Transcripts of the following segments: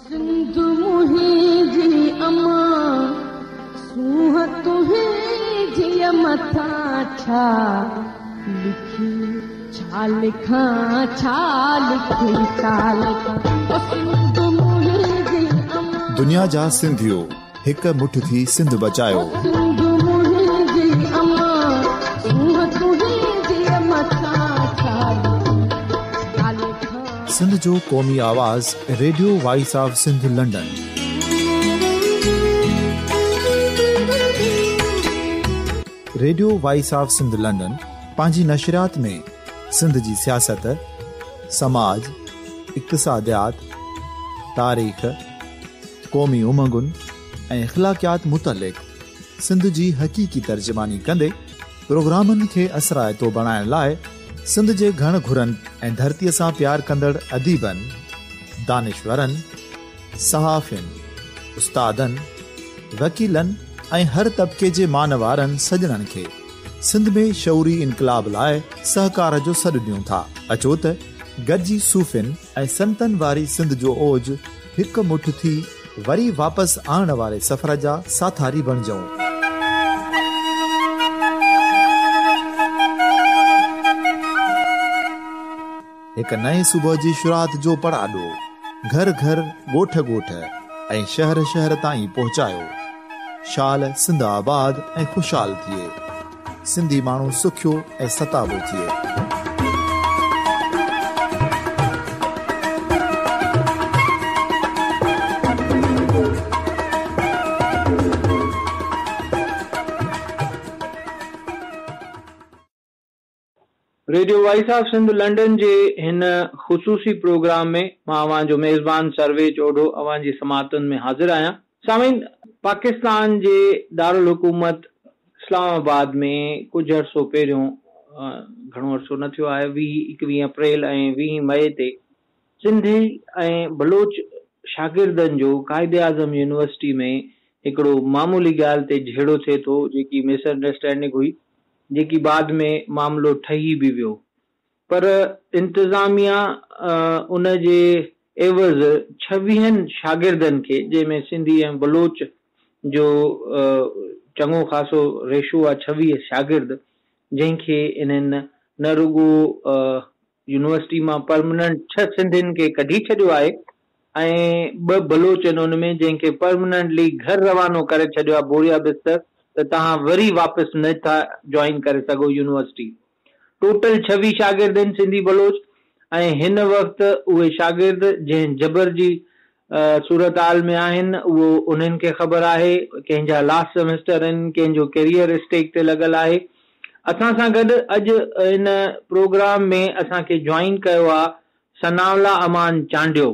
सिंध मुंहिंजी अमा सूह तुंहिंजी मथा छा लिखी छा लिखां छा लिखी छा लिखां सिंध मुंहिंजी अमा। दुनिया जा सिंधियो हिक मुठ थी सिंध बचायो। सिंध मुंहिंजी अमा सूह तुंहिंजी मथा छा लिखां। सिंध जो क़ौमी आवाज़ radio voice of Sindh London. Radio voice of Sindh London पंहिंजी नशरियात में सिंध जी सियासत, समाज, इक़्तिसादियात, तारीख़, क़ौमी उमंगुनि ऐं अख़लाक़ियात मुतलिक़ सिंध जी हक़ीक़ी तर्जुमानी कंदे प्रोग्रामनि खे असराइतो बणाइण लाइ सिंध जे घण घुरनि ऐं धरतीअ सां प्यार कंदड़ अदीबनि, दानिशवरनि, सहाफ़ियुनि, उस्तादनि, वकीलनि ऐं हर तबिके जे मानवारनि सजणनि खे सिंध में शऊरी इनकलाब लाइ सहकार जो सॾु ॾियूं था। अचो त गॾिजी सूफ़ियुनि ऐं संतनि वारी सिंध जो ओज हिकु मुठ थी वरी वापसि आणण वारे सफ़र जा साथारी बणिजऊं। हिकु नए सुबुह जी शुरूआत जो पड़ाॾो घर घर, ॻोठ ॻोठ ऐं शहर शहर ताईं पहुचायो। शाल सिंध आबाद ऐं ख़ुशहाल थिए, सिंधी माण्हू सुखियो ऐं सताबो थिए। Radio voice of Sindh London जे हिन ख़ुसूसी प्रोग्राम में मां अवां जो मेज़बान सर्वेज ओढो अवां जी समातुनि में हाज़िर आहियां। सामीन, पाकिस्तान जे दारुल हुकूमत इस्लामाबाद में कुझु अर्सो पहिरियों, घणो अर्सो न थियो आहे, 21 अप्रैल ऐं 20 मई ते सिंधी ऐं बलोच शागिर्दनि जो कायदे आज़म यूनिवर्सिटी में हिकिड़ो मामूली ॻाल्हि ते झेड़ो थिए थो, जेकी मिसअंडरस्टैंडिंग हुई, जेकी बाद में मामिलो ठही बि वियो। पर इंतज़ामिया उन जे एवज़ 26 शागिर्दनि खे, जंहिंमें सिंधी ऐं बलोच जो चङो ख़ासो रेशो आहे, 26 शागिर्द, जंहिंखे इन्हनि न रुगो यूनिवर्सिटी मां परमनेंट 6 सिंधियुनि खे कढी छॾियो आहे ऐं 2 बलोच आहिनि उन में, जंहिंखे परमनेंटली घर रवानो करे छॾियो आहे बोरिया बिस्तर, त तव्हां वरी वापसि नथा जॉइन करे सघो यूनिवर्सिटी। टोटल 26 शागिर्द आहिनि सिंधी बलोच, ऐं हिन वक़्तु उहे शागिर्द जंहिं जबर जी सूरत हाल में आहिनि, उहो उन्हनि खे ख़बर आहे। कंहिंजा लास्ट सेमेस्टर आहिनि, कंहिंजो कैरियर स्टेक ते लॻल आहे। असां सां गॾु अॼु हिन प्रोग्राम में असांखे जॉइन कयो आहे सनाउल्लाह अमान चांडियो।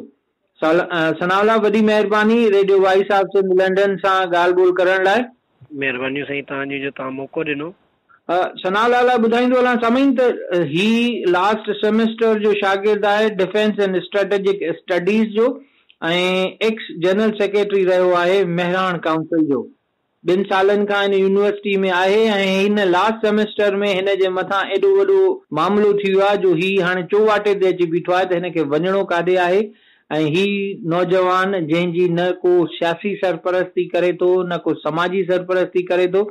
सनाउल्लाह, वॾी महिरबानी radio voice of Sindh London सां ॻाल्हि ॿोल करण लाइ। महिरबानी साईं तव्हांजी जो तव्हां मौक़ो ॾिनो। सनाउल्लाह लाइ ॿुधाईंदो हलां सामीन त ही लास्ट सेमेस्टर जो शागिर्द आहे डिफेंस एंड स्ट्रेटेजिक स्टडीज़ जो, ऐं एक्स जनरल सेक्रेटरी रहियो आहे मेहरान काउंसिल जो। 2 सालनि खां हिन यूनिवर्सिटी में आहे ऐं हिन लास्ट सेमेस्टर में हिन जे मथां एॾो वॾो मामिलो थी वियो आहे जो ही हाणे चौवाटे ते अची बीठो आहे त हिन खे वञिणो काॾे आहे। ऐं ही नौजवान, जंहिंजी न को सियासी सरपरस्ती करे थो, न को समाजी सरपरस्ती करे थो,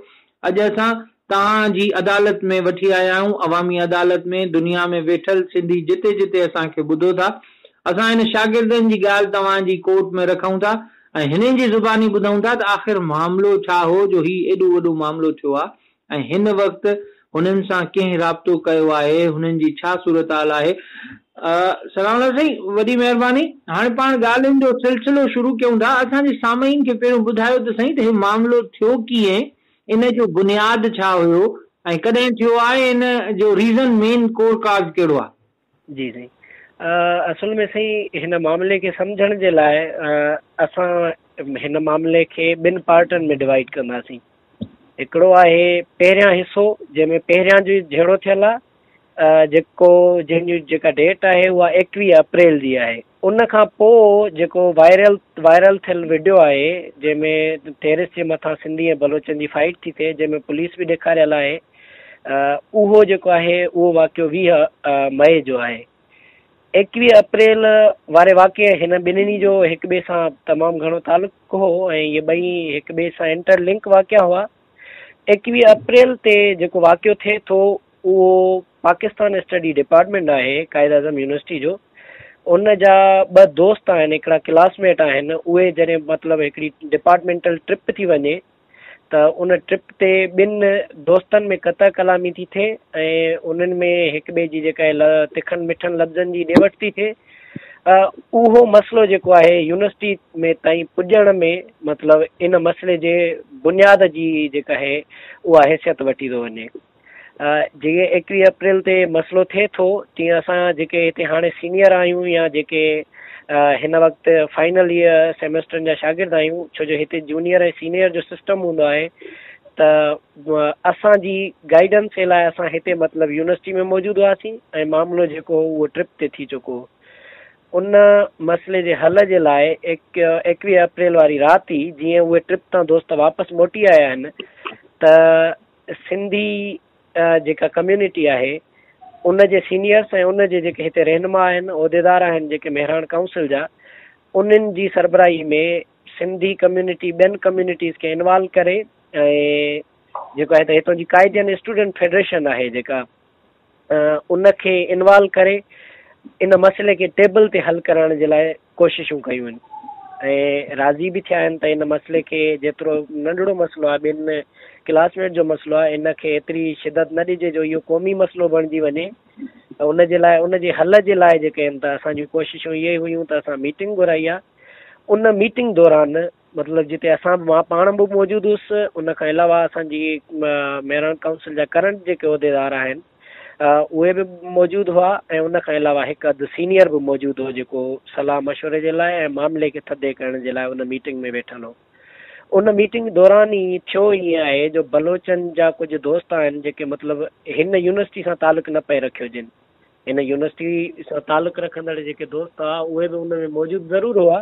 अॼु असां तव्हांजी अदालत में वठी आया आहियूं, अवामी अदालत में, दुनिया में वेठल सिंधी जिते जिते असांखे ॿुधो था। असां हिन शागिर्दनि जी ॻाल्हि तव्हांजी कोर्ट में रखूं था ऐं हिननि जी ज़ुबानी ॿुधूं था त आख़िर मामिलो छा हो जो ही एॾो वॾो मामिलो थियो आहे, ऐं हिन वक़्तु हुननि सां कंहिं राब्तो कयो आहे, हुननि जी छा सूरत हाल आहे। सलाम साईं, वॾी महिरबानी। हाणे पाण ॻाल्हियुनि जो सिलसिलो शुरू कयूं था। असांजे सामईन खे पहिरियों ॿुधायो त सही त हे मामिलो थियो कीअं, इन जो बुनियाद छा हुयो ऐं कॾहिं थियो आहे, इन जो रीज़न, मेन कोर काज़ कहिड़ो आहे? जी साईं, असल में साईं हिन मामले खे सम्झण जे लाइ असां हिन मामले खे 2 पार्टनि में डिवाइड कंदासीं। हिकिड़ो आहे पहिरियां हिसो, जंहिंमें पहिरियां जो झेड़ो थियल आहे, जंहिंजी जेका डेट आहे उहा 21 अप्रैल जी आहे। उन खां पोइ जेको वायरल थियल वीडियो आहे, जंहिंमें टेरिस जे मथां सिंधी ऐं बलोचनि जी फाइट थी थिए, जंहिंमें पुलिस बि ॾेखारियल आहे, उहो जेको आहे उहो वाक़ियो 20 मई जो आहे। 21 अप्रैल वारे वाक़े हिन ॿिन्हिनि जो हिक ॿिए सां तमामु घणो तालुक़ु हो ऐं इहे ॿई हिक ॿिए सां इंटरलिंक वाक़िया हुआ। 21 अप्रैल ते जेको वाक़ियो थिए थो उहो पाकिस्तान स्टडी डिपार्टमेंट आहे कायद आज़म यूनिवर्सिटी जो। उन जा 2 दोस्त आहिनि, हिकिड़ा क्लासमेट आहिनि, उहे जॾहिं मतिलबु हिकिड़ी डिपार्टमेंटल ट्रिप थी वञे त उन ट्रिप ते 2 दोस्तनि में कता कलामी थी थिए ऐं उन्हनि में हिक ॿिए जी जेका तिखनि मिठनि लफ़्ज़नि जी ॾेवट थी थिए। उहो मसइलो जेको आहे यूनिवर्सिटी में ताईं पुॼण में मतिलबु इन मसइले जे बुनियाद जी जेका आहे उहा हैसियत वठी थो वञे। जीअं 21 अप्रैल ते मसइलो थिए थो तीअं असां जेके हिते हाणे सीनियर आहियूं या जेके हिन वक़्तु फाइनल ईयर सेमेस्टरनि जा शागिर्द आहियूं, छो जो हिते जूनियर ऐं सीनियर जो सिस्टम हूंदो आहे, त असांजी गाइडेंस जे लाइ असां हिते मतिलबु यूनिवर्सिटी में मौजूदु हुआसीं ऐं मामिलो जेको उहो ट्रिप ते थी चुको। उन मसइले जे हल जे लाइ 21 अप्रैल वारी राति ई जीअं उहे ट्रिप तां दोस्त वापसि मोटी आया आहिनि त सिंधी जेका कम्यूनिटी आहे उन जे सीनियर्स ऐं उन जे जेके हिते रहनुमा आहिनि, उहिदेदार आहिनि जेके मेहरान काउंसिल जा, उन्हनि जी सरबराही में सिंधी कम्यूनिटी ॿियनि कम्यूनिटीज़ खे इन्वॉल्व करे ऐं जेको आहे त हितां जी काइदियन स्टूडेंट फेडरेशन आहे जेका उनखे इन्वॉल्व करे इन मसइले खे टेबल ते हल करण जे लाइ कोशिशूं कयूं आहिनि ऐं राज़ी बि थिया आहिनि त इन मसइले खे जेतिरो नंढिड़ो मसइलो आहे, 2 क्लासमेट जो मसइलो आहे, इन खे एतिरी शिदत न ॾिजे जो इहो क़ौमी मसइलो बणिजी वञे। त उन जे लाइ उन जे हल जे लाइ जेके आहिनि त असांजूं कोशिशूं इहे हुयूं त असां मीटिंग घुराई आहे। उन मीटिंग दौरान मतिलबु जिते मां पाण बि मौजूदु हुउसि, उन खां अलावा असांजी मेहरान काउंसिल जा करंट जेके उहिदेदार आहिनि उहे बि मौजूदु हुआ ऐं उन खां अलावा हिकु अधु सीनियर बि मौजूदु हो जेको सलाह मशवरे जे लाइ ऐं मामले खे थधे करण जे लाइ उन मीटिंग में वेठल हो। उन मीटिंग दौरान ई थियो ईअं आहे जो बलोचनि जा कुझु दोस्त आहिनि जेके मतिलबु हिन यूनिवर्सिटी सां तालुक़ु न पए रखियो जिन, हिन यूनिवर्सिटी सां तालुक़ु रखंदड़ जेके दोस्त हुआ उहे बि उन में मौजूदु ज़रूरु हुआ,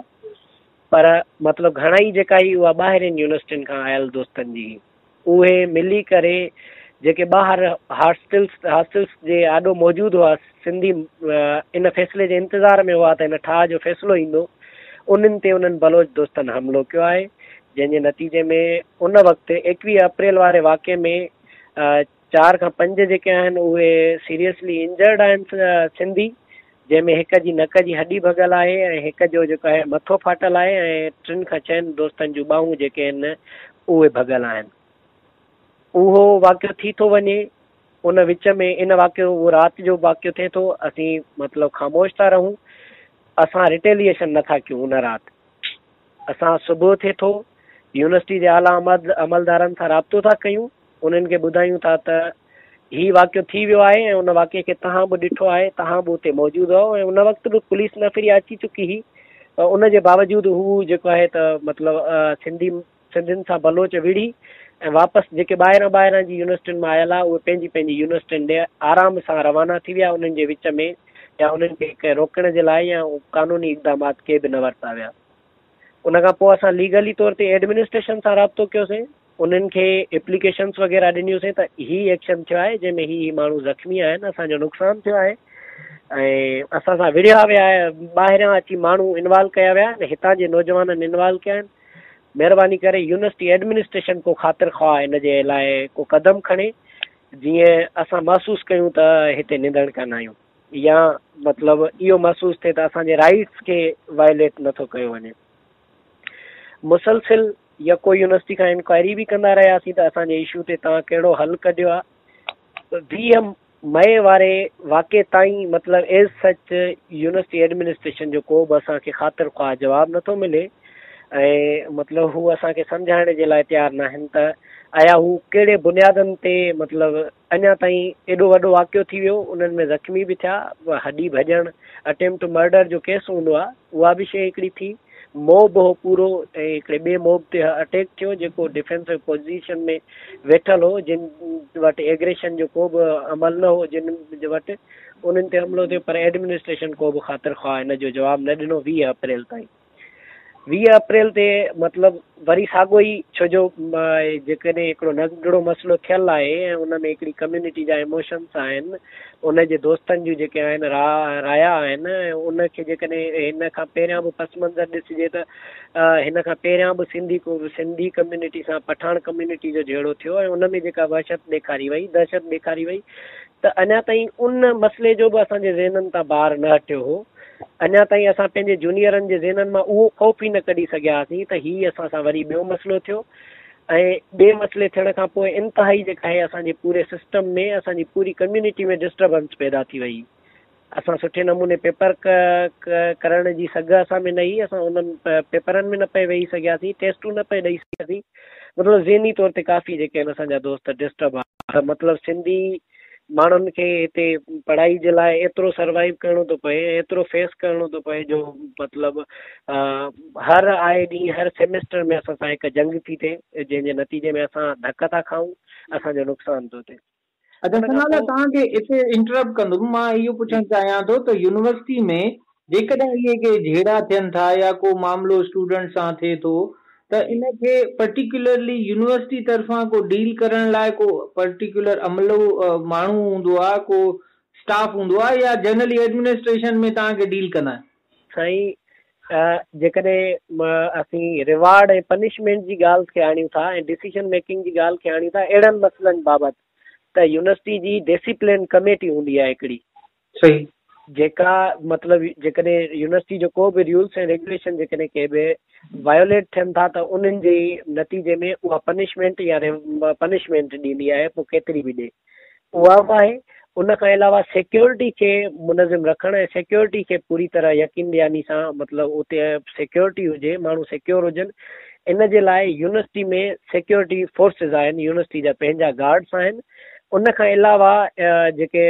पर मतिलबु घणा ई जेका ई उहा ॿाहिरिनि यूनिवर्सिटियुनि खां आयल दोस्तनि जी, उहे मिली करे जेके ॿाहिरि हॉस्टल्स जे आॾो मौजूदु हुआ, सिंधी इन फ़ैसिले जे इंतज़ार में हुआ त हिन ठाह जो फ़ैसिलो ईंदो, उन्हनि ते उन्हनि बलोच दोस्तनि हमिलो कयो आहे, जंहिंजे नतीजे में उन वक़्तु 21 अप्रैल वारे वाक़े में 4 खां 5 जेके आहिनि उहे सीरियसली इंजर्ड आहिनि सिंधी, जंहिंमें हिक जी नक जी हॾी भॻल आहे ऐं हिक जो जेको आहे मथो फाटल आहे ऐं 3 खां 6 दोस्तनि जूं ॿाहूं जेके आहिनि उहे भॻल आहिनि। उहो वाक़ियो थी थो वञे, उन विच में इन वाक़ियो उहो राति जो वाक़ियो थिए थो, असीं मतिलबु ख़ामोश था रहूं, असां रिटेलिएशन नथा कयूं। उन राति असां सुबुह थिए थो यूनिवर्सिटी जे आला अमलदारनि सां राब्तो था कयूं, उन्हनि खे ॿुधायूं था त हीउ वाक़ियो थी वियो आहे ऐं उन वाक़े खे तव्हां बि ॾिठो आहे, तव्हां बि उते मौजूदु आहियो ऐं उन वक़्तु बि पुलिस नफ़री अची चुकी हुई, उन जे बावजूदि हू जेको आहे त मतिलबु सिंधियुनि सां बलोच विढ़ी ऐं वापसि जेके ॿाहिरां जी यूनिवर्सिटियुनि मां आयल आहे उहे पंहिंजी यूनिवर्सिटियुनि ॾे आराम सां रवाना थी विया, उन्हनि जे विच में या उन्हनि खे रोकण जे लाइ या कानूनी इक़दामात के बि न वरिता विया। उन खां पोइ असां लीगली तौर ते एडमिनिस्ट्रेशन सां राब्तो कयोसीं, उन्हनि खे एप्लीकेशन्स वग़ैरह ॾिनियूंसीं त हीउ एक्शन थियो आहे जंहिंमें हीउ माण्हू ज़ख़्मी आहिनि, असांजो नुक़सानु थियो आहे ऐं असां सां विढ़िया विया, ॿाहिरियां अची माण्हू इन्वॉल्व कया विया आहिनि, हितां जे नौजवाननि इन्वॉल्व कया आहिनि। महिरबानी करे यूनिवर्सिटी एडमिनिस्ट्रेशन को ख़ातिर ख़्वाह हिन जे लाइ को क़दम खणे, जीअं असां महसूसु कयूं त हिते निंदड़ कान आहियूं या मतिलबु इहो महसूसु थिए त असांजे राइट्स खे वायलेट नथो कयो वञे। मुसलसिल या कोई यूनिवर्सिटी खां इंक्वायरी बि कंदा रहियासीं त असांजे इशू ते तव्हां कहिड़ो हल कढियो आहे। 20 मई वारे वाक़े ताईं मतिलबु एज़ सच यूनिवर्सिटी एडमिनिस्ट्रेशन जो को बि असांखे ख़ातिर ख़्वाह जवाबु नथो मिले ऐं मतिलबु हू असांखे सम्झाइण जे लाइ तयारु न आहिनि त आया हू कहिड़े बुनियादनि ते मतिलबु अञा ताईं एॾो वॾो वाक़ियो थी वियो, उन्हनि में ज़ख़्मी बि थिया, हॾी भॼणु, अटेम्प्ट मर्डर जो केस हूंदो आहे उहा बि शइ हिकिड़ी थी, मोब हो पूरो ऐं हिकिड़े ॿिए मोब ते अटैक थियो जेको डिफेंसिव पोज़ीशन में वेठल हो, जिन वटि एग्रेशन जो को बि अमल न हो, जिन वटि उन्हनि ते हमिलो थियो, पर एडमिनिस्ट्रेशन को बि ख़ातिर ख़्वाह हिन जो जवाबु न ॾिनो 20 अप्रैल ताईं। 20 अप्रैल ते मतिलबु वरी साॻियो ई, छो जो जेकॾहिं हिकिड़ो नंढिड़ो मसइलो थियल आहे ऐं उन में हिकिड़ी कम्यूनिटी जा इमोशन्स आहिनि, उनजे दोस्तनि जूं जेके आहिनि राया आहिनि, ऐं उनखे जेकॾहिं हिन खां पहिरियां बि पस मंज़र ॾिसिजे त हिन खां पहिरियां बि सिंधी कम्यूनिटी सां पठान कम्यूनिटी जो जहिड़ो थियो ऐं उन में जेका वहशत ॾेखारी वई, दहशत ॾेखारी वई, त अञा ताईं उन मसइले जो बि असांजे ज़हननि तां ॿार न हटियो हो। अञा ताईं असां पंहिंजे जूनियरनि जे ज़हननि मां उहो ख़ौफ़ ई न कढी सघिया हुआसीं त हीअ असां सां वरी ॿियो मसइलो थियो। ऐं ॿिए मसइले थियण खां पोइ इंतिहाई जेका आहे असांजे पूरे सिस्टम में, असांजी पूरी कम्यूनिटी में डिस्टर्बेंस पैदा थी वई। असां सुठे नमूने पेपर करण जी सघ असां में न हुई, असां उन्हनि पेपरनि में न पिए वेही सघियासीं, टेस्टूं न पिए ॾेई सघियासीं। मतिलबु ज़हनी तौर ते काफ़ी जेके आहिनि असांजा दोस्त डिस्टर्ब आहे। मतिलबु सिंधी माण्हुनि खे हिते पढ़ाई जे लाइ एतिरो सर्वाइव करिणो थो पए, एतिरो फेस करिणो थो पए, जो मतिलबु हर आए ॾींहुं हर सेमेस्टर में असां सां हिकु जंग थी थिए, जंहिंजे नतीजे में असां धक था खाऊं, असांजो नुक़सानु थो थिए। अच्छा सनाला, तव्हांखे हिते इंटरप्ट कंदुमि, मां इहो पुछणु चाहियां थो त यूनिवर्सिटी में जेकॾहिं इहे के झेड़ा थियनि था या को मामिलो स्टूडेंट सां थिए थो, त इनखे पर्टिकुलरली यूनिवर्सिटी तरफ़ां को डील करण लाइ को पर्टिकुलर अमलो माण्हू हूंदो आहे, को स्टाफ हूंदो आहे, या जनरली एडमिनिस्ट्रेशन में तव्हांखे डील कंदा आहिनि? साईं, जेकॾहिं असीं रिवार्ड ऐं पनिशमेंट जी ॻाल्हि खे आणियूं था ऐं डिसीजन मेकिंग जी ॻाल्हि खे आणियूं था अहिड़नि मसइलनि बाबति, त यूनिवर्सिटी जी डिसिप्लिन कमेटी हूंदी आहे हिकिड़ी, सही, जेका मतिलबु जेकॾहिं यूनिवर्सिटी जो को बि रूल्स ऐं रेगुलेशन जेकॾहिं के बि वायोलेट थियनि था, त उन्हनि जे नतीजे में उहा पनिशमेंट या पनिशमेंट ॾींदी आहे, पोइ केतिरी बि ॾे उहा बि आहे। उन खां अलावा सिक्योरिटी खे मुनज़िम रखणु ऐं सिक्योरिटी खे पूरी तरह यकीन ॾियानी सां, मतिलबु उते सिक्योरिटी हुजे, माण्हू सिक्योर हुजनि, इन जे लाइ यूनिवर्सिटी में सिक्योरिटी फोर्सिस आहिनि, यूनिवर्सिटी जा पंहिंजा गार्ड्स आहिनि। उन खां अलावा जेके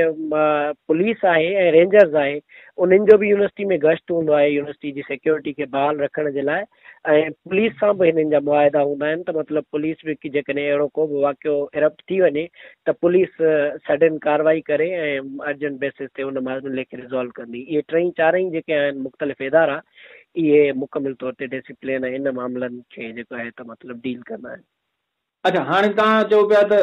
पुलिस आहे ऐं रेंजर्स आहे, उन्हनि जो बि यूनिवर्सिटी में गश्त हूंदो आहे यूनिवर्सिटी जी सिक्योरिटी खे बहाल रखण जे लाइ, ऐं पुलिस सां बि हिननि जा मुआइदा हूंदा आहिनि। त मतिलबु पुलिस बि जेकॾहिं अहिड़ो को बि वाक़ियो इरप्ट थी वञे त पुलिस सडन कार्रवाई करे ऐं अर्जेंट बेसिस ते उन मामले खे रिज़ॉल्व कंदी। इहे टई चारई जेके आहिनि मुख़्तलिफ़ इदारा, इहे मुकमिल तौर ते डिसिप्लिन ऐं इन मामलनि खे जेको आहे त मतिलबु डील कंदा आहिनि। अच्छा, हाणे तव्हां चओ पिया त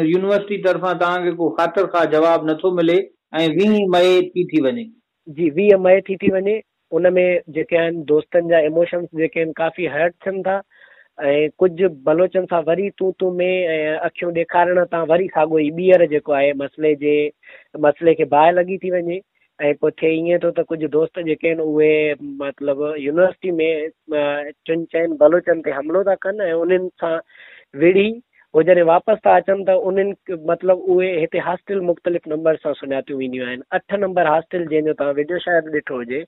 यूनिवर्सिटी तरफ़ां तव्हांखे को ख़ातिर ख़ा जवाबु नथो मिले ऐं 20 मई थी वञे। जी, 20 मई थी वञे। उन में जेके आहिनि दोस्तनि जा इमोशन्स जेके आहिनि काफ़ी हर्ट थियनि था, ऐं कुझु बलोचनि सां वरी तूं में ऐं अखियूं ॾेखारण तां वरी साॻियो ई ॿीहर जेको आहे मसइले खे बाहि लॻी थी वञे। ऐं पोइ थिए ईअं थो त कुझु दोस्त जेके आहिनि उहे मतिलबु यूनिवर्सिटी में टिनि चइनि बलोचनि ते हमिलो था कनि ऐं उन्हनि सां विढ़ी हो जॾहिं वापसि था अचनि त उन्हनि मतिलबु उहे हिते हॉस्टल मुख़्तलिफ़ नंबर सां सुञातियूं वेंदियूं आहिनि। 8 नंबर हॉस्टल जंहिंजो तव्हां वीडियो शायदि ॾिठो हुजे,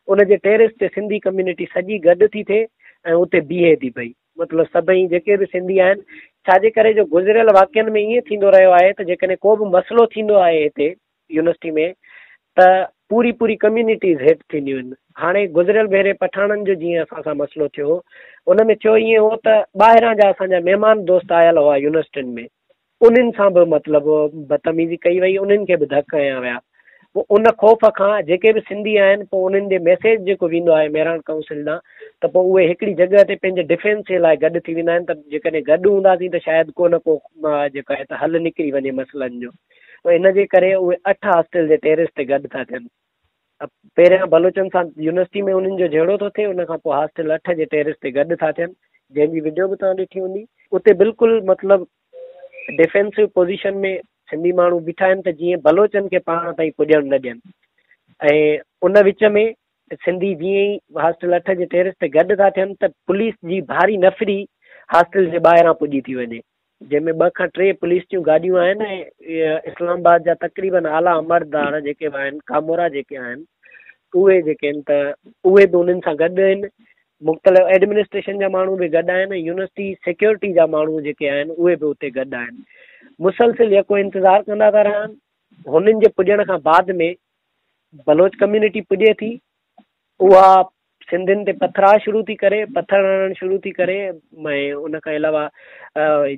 उनजे टेरिस ते सिंधी कम्यूनिटी सॼी गॾु थी थिए ऐं उते बीहे थी पई। मतिलबु सभई जेके बि सिंधी आहिनि, छाजे करे जो गुज़िरियल वाक्यनि में ईअं थींदो रहियो आहे त जेकॾहिं को बि मसइलो थींदो आहे हिते यूनिवर्सिटी में, त पूरी कम्यूनिटीज़ हेठि थींदियूं आहिनि। हाणे गुज़िरियल भेरे पठाणनि जो जीअं असां सां मसइलो थियो, उन में थियो ईअं हो त ॿाहिरां जा असांजा महिमान दोस्त आयल हुआ यूनिवर्सिटियुनि में, उन्हनि सां बि मतिलबु बदतमीज़ी कई वई, उन्हनि खे बि धक कया विया। पोइ उन ख़ौफ़ खां जेके बि सिंधी आहिनि, पोइ उन्हनि जे मैसेज जेको वेंदो आहे मेरान काउंसिल ॾांहुं, त पोइ उहे हिकिड़ी जॻह ते पंहिंजे डिफेंस जे लाइ गॾु थी वेंदा आहिनि। त जेकॾहिं गॾु हूंदासीं त शायदि को न को जेको आहे त हल निकिरी वञे मसइलनि जो। त इन जे करे उहे 8 हॉस्टल जे टेरिस ते गॾु था थियनि। पहिरियां बलोचनि सां यूनिवर्सिटी में उन्हनि जो जहिड़ो थो थिए, उन खां पोइ हॉस्टल 8 जे टेरिस ते गॾु था थियनि, जंहिंजी वीडियो बि तव्हां ॾिठी हूंदी। उते बिल्कुलु मतिलबु डिफेंसिव पोज़ीशन में सिंधी माण्हू बीठा आहिनि त जीअं बलोचनि खे पाण ताईं पुॼणु न ॾियनि। ऐं उन विच में सिंधी जीअं ई हॉस्टल 8 जे टेरिस ते गॾु था थियनि त पुलिस जी भारी नफ़री हॉस्टल जे ॿाहिरां पुॼी थी वञे, जंहिंमें 2 खां 3 पुलिस जूं गाॾियूं आहिनि ऐं इस्लामाबाद जा तक़रीबन आला अमरदार जेके आहिनि, कामोरा जेके आहिनि, उहे जेके आहिनि त उहे बि उन्हनि सां गॾु आहिनि। मुख़्तलिफ़ एडमिनिस्ट्रेशन जा माण्हू बि गॾु आहिनि, यूनिवर्सिटी सिक्योरिटी जा माण्हू जेके आहिनि उहे बि उते गॾु आहिनि। मुसलसिल यको इंतज़ारु कंदा था रहनि। हुननि जे पुॼण खां बाद में बलोच कम्यूनिटी पुॼे थी, उहा सिंधियुनि ते पथराव शुरू थी करे, पथर हणणु शुरू थी करे। ऐं उन खां अलावा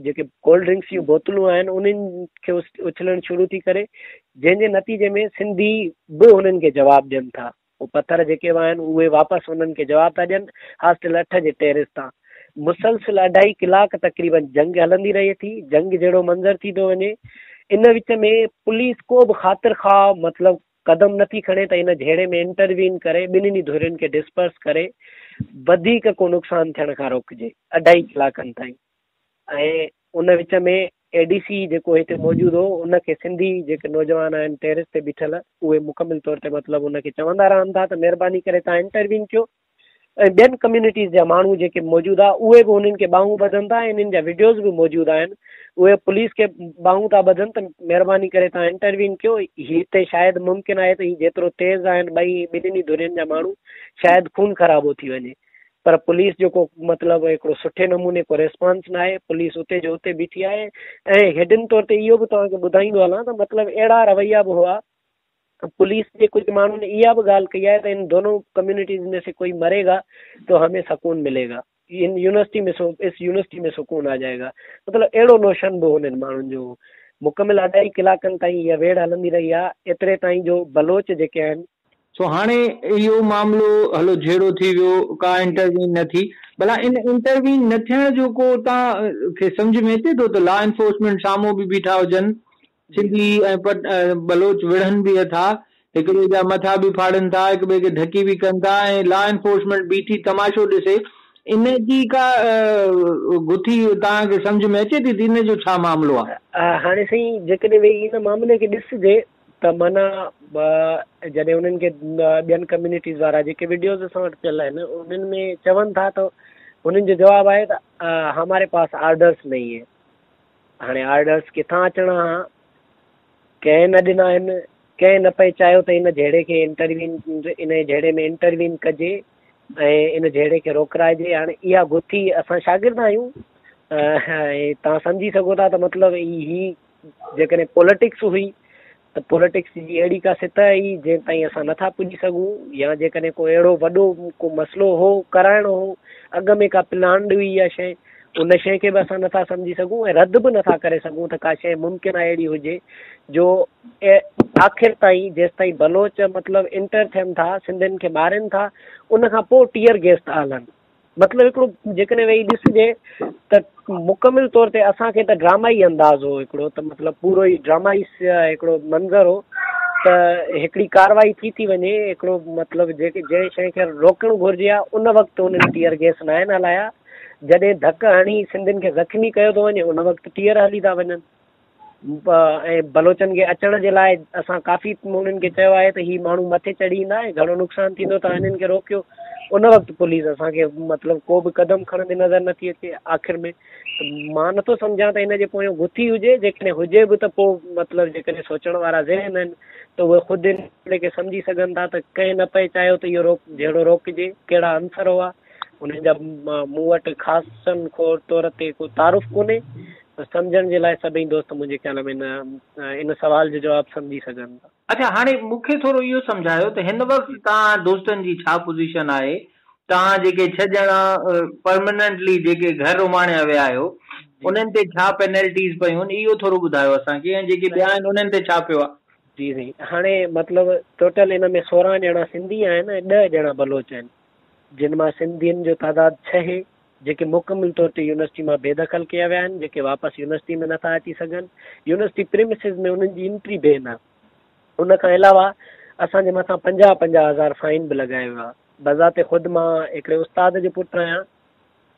जेके कोल्ड ड्रिंक्स जूं बोतलूं आहिनि उन्हनि खे उछलणु शुरू थी करे, जंहिंजे नतीजे में सिंधी बि उन्हनि खे जवाबु ॾियनि था। उहे पथर जेके आहिनि उहे वापसि उन्हनि खे जवाब था ॾियनि। हॉस्टल 8 जे टेरेस तां मुसलसिल 2.5 कलाक तक़रीबन जंग हलंदी रहे थी। जंग जहिड़ो मंज़र थी थो वञे। इन विच में पुलिस को बि ख़ातिर खा मतिलबु कदम नथी खणे त इन जहिड़े में इंटरवीन करे ॿिन्हिनि धुरियुनि खे डिस्पर्स करे वधीक को नुक़सानु थियण खां रोकिजे 2.5 कलाकनि ताईं। ऐं उन विच में ADC जेको हिते मौजूदु हो उनखे सिंधी जेके नौजवान आहिनि टेरिस ते बीठल उहे मुकमिल तौर ते मतिलबु उनखे चवंदा रहनि था त महिरबानी करे तव्हां इंटरवीन कयो। ऐं ॿियनि कम्यूनिटीज़ जा माण्हू जेके मौजूदु आहे उहे बि उन्हनि खे ॿाहूं ॿधनि था। इन्हनि जा वीडियोज़ बि मौजूदु आहिनि। उहे पुलिस खे ॿाहूं था ॿधनि त महिरबानी करे तव्हां इंटरवीन कयो। हिते शायदि मुमकिन आहे त हीअ जेतिरो तेज़ आहिनि ॿिन्हिनि धुरियुनि जा माण्हू शायदि खून ख़राबो थी वञे। पर पुलिस जेको मतिलबु हिकिड़ो सुठे नमूने को रिस्पॉन्स न आहे। पुलिस उते जो उते बीठी आहे। ऐं हेॾनि तौर ते इहो बि तव्हांखे ॿुधाईंदो हलां त मतिलबु अहिड़ा रवैया बि हुआ। पुलिस जे कुछ माण्हुनि ने इहा बि ॻाल्हि कही आहे त इन दोनों कम्युनिटीज़ में से कोई मरेगा तो हमें सुकून मिलेगा। इन यूनिवर्सिटी में इस यूनिवर्सिटी में सुकून आ जाएगा। मतिलबु अहिड़ो नोशन बि हुननि माण्हुनि जो। मुकमिल 2.5 कलाकनि ताईं इहा वेड़ हलंदी रही आहे। एतिरे ताईं जो बलोच जेके आहिनि सो हाणे इहो मामिलो हलो जहिड़ो थी वियो का इंटरवीन न थी। भला इन इंटरवीन न थियण जो को तव्हां खे सम्झ में अचे थो त लॉ एनफोर्समेंट साम्हूं बि बीठा हुजनि सिंधी ऐं बलोच विढ़नि बि था हिक ॿिए जा मथा बि फाड़नि था हिक ॿिए खे ढकी बि कनि था ऐं लॉ एनफोर्समेंट बीठी तमाशो ॾिसे इन जी का गुथी तव्हांखे सम्झ में अचे थी इन जो छा मामिलो आहे? हाणे साईं जेकॾहिं वेही इन मामले खे ॾिसजे त माना जॾहिं उन्हनि खे ॿियनि कम्यूनिटीज़ वारा जेके वीडियोज़ असां वटि पियल आहिनि उन्हनि में चवनि था त उन्हनि जो जवाबु आहे त हमारे पास आर्डर्स नहीं है। हाणे आर्डर्स किथां अचणा हा कंहिं न ॾिना आहिनि। कंहिं न पए चाहियो त इन जहिड़े खे इंटरवीन इन जहिड़े में इंटरवीन कजे ऐं इन जहिड़े खे रोकराइजे। हाणे इहा गुथी असां शागिर्द आहियूं। तव्हां सम्झी सघो था त मतिलबु ही जेकॾहिं पॉलिटिक्स हुई त पॉलिटिक्स जी अहिड़ी का सित आई जंहिं ताईं असां नथा पुॼी सघूं या जेकॾहिं को अहिड़ो वॾो को मसइलो हो कराइणो हो अॻ में का प्लान हुई इहा शइ उन शइ खे बि असां नथा सम्झी सघूं ऐं रद्द बि नथा करे सघूं त का शइ मुमकिन आहे अहिड़ी हुजे जो आख़िर ताईं जेसि ताईं बलोच मतिलबु इंटर थियनि था सिंधियुनि खे मारनि था उन खां पोइ टीयर गैस था हलनि। मतिलबु हिकिड़ो जेकॾहिं वेही ॾिसजे त मुकमिल तौर ते असांखे त ड्रामाई अंदाज़ हो हिकिड़ो त मतिलबु पूरो ई ड्रामाई हिकिड़ो मंज़र हो त हिकिड़ी कारवाई थी वञे हिकिड़ो मतिलबु जेके जंहिं शइ खे रोकणु घुरिजे आहे उन वक़्तु उन्हनि टीयर गैस न आहिनि हलाया। जॾहिं धक हणी सिंधियुनि खे ज़ख़्मी कयो थो वञे उन वक़्तु टीयर हली था वञनि। ऐं बलोचनि खे अचण जे लाइ असां काफ़ी उन्हनि खे चयो आहे त हीअ माण्हू मथे चढ़ी ईंदा ऐं घणो नुक़सानु थींदो त हिननि खे रोकियो। उन वक़्तु पुलिस असांखे मतिलबु को बि क़दम खणंदी नज़र नथी अचे। आख़िर में मां नथो सम्झां त हिन जे पोयां गुथी हुजे जेकॾहिं हुजे बि त पोइ मतिलबु जेकॾहिं सोचण वारा ज़हन आहिनि त उहे ख़ुदि इन खे सम्झी सघनि था त कंहिं न पए चाहियो त इहो जहिड़ो रोकिजे कहिड़ा अंसर हुआ उन्हनि जा मूं वटि ख़ासनि तौर ते को तारुफ़ कोन्हे। सम्झण जे लाइ सभई दोस्त मुंहिंजे ख़्याल में इन सवाल जो जवाबु सम्झी सघनि था। अच्छा हाणे मूंखे थोरो इहो सम्झायो त हिन वक़्तु तव्हां दोस्तनि जी छा पोज़ीशन आहे? तव्हां जेके 6 ॼणा परमानेंटली जेके घर उमाणिया विया आहियो उन्हनि ते छा पेनल्टीज़ पयूं आहिनि इहो थोरो ॿुधायो असांखे ऐं जेके ॿिया आहिनि उन्हनि ते छा पियो आहे? जी जी हाणे मतिलबु टोटल इन में 16 ॼणा सिंधी आहिनि ऐं 10 ॼणा बलोच आहिनि जिन मां सिंधियुनि जो तादादु 6 जेके मुकमिल तौर ते यूनिवर्सिटी मां बेदख़ल कया विया आहिनि जेके वापसि यूनिवर्सिटी में नथा अची सघनि। यूनिवर्सिटी प्रीमिसिस में उन्हनि जी एंट्री बैन आहे। उन खां अलावा असांजे मथां 50,000 फाइन बि लॻायो आहे। बज़ाते ख़ुदि मां हिकिड़े उस्ताद जो पुटु आहियां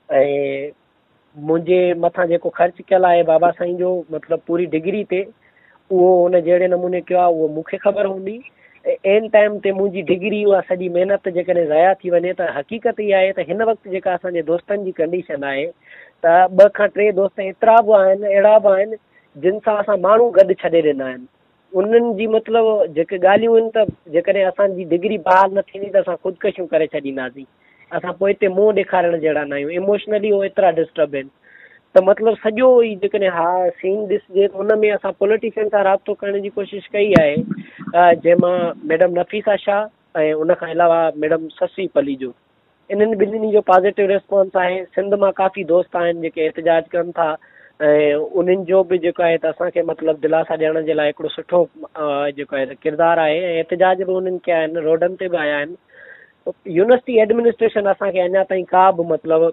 ऐं मुंहिंजे मथां जेको ख़र्चु कयल आहे बाबा साईं जो मतिलबु पूरी डिग्री ते उहो उन जहिड़े नमूने कयो आहे उहो मूंखे ख़बर हूंदी। एन टाइम ते मुंहिंजी डिग्री उहा सॼी महिनत जेकॾहिं ज़ाया थी वञे त हक़ीक़त इहा आहे त हिन वक़्तु जेका असांजे दोस्तनि जी कंडीशन आहे त 2 खां 3 दोस्त एतिरा बि आहिनि अहिड़ा बि आहिनि जिन सां असां माण्हू गॾु छॾे ॾिना आहिनि। उन्हनि जी मतिलबु जेके ॻाल्हियूं आहिनि त जेकॾहिं असांजी डिग्री बहाल न थींदी त असां ख़ुदकशियूं करे छॾींदासीं। असां पोइ हिते मुंहुं ॾेखारण जहिड़ा न आहियूं। इमोशनली उहे एतिरा डिस्टर्ब आहिनि त मतिलबु सॼो ई जेकॾहिं सीन ॾिसजे त उन में असां पॉलिटिशियन सां राब्तो करण जी कोशिशि कई आहे जंहिंमां मैडम नफ़ीसा शाह ऐं उन खां अलावा मैडम ससी पली जो इन्हनि ॿिन्हिनि जो पॉज़िटिव रिस्पॉन्स आहे। सिंध मां काफ़ी दोस्त आहिनि जेके एहतजाज कनि था ऐं उन्हनि जो बि जेको आहे त असांखे मतिलबु दिलासा ॾियण जे लाइ हिकिड़ो सुठो जेको आहे त किरदारु आहे ऐं एहतिजाज बि उन्हनि कया आहिनि, रोडनि ते बि आया आहिनि। यूनिवर्सिटी एडमिनिस्ट्रेशन असांखे अञा ताईं का बि मतिलबु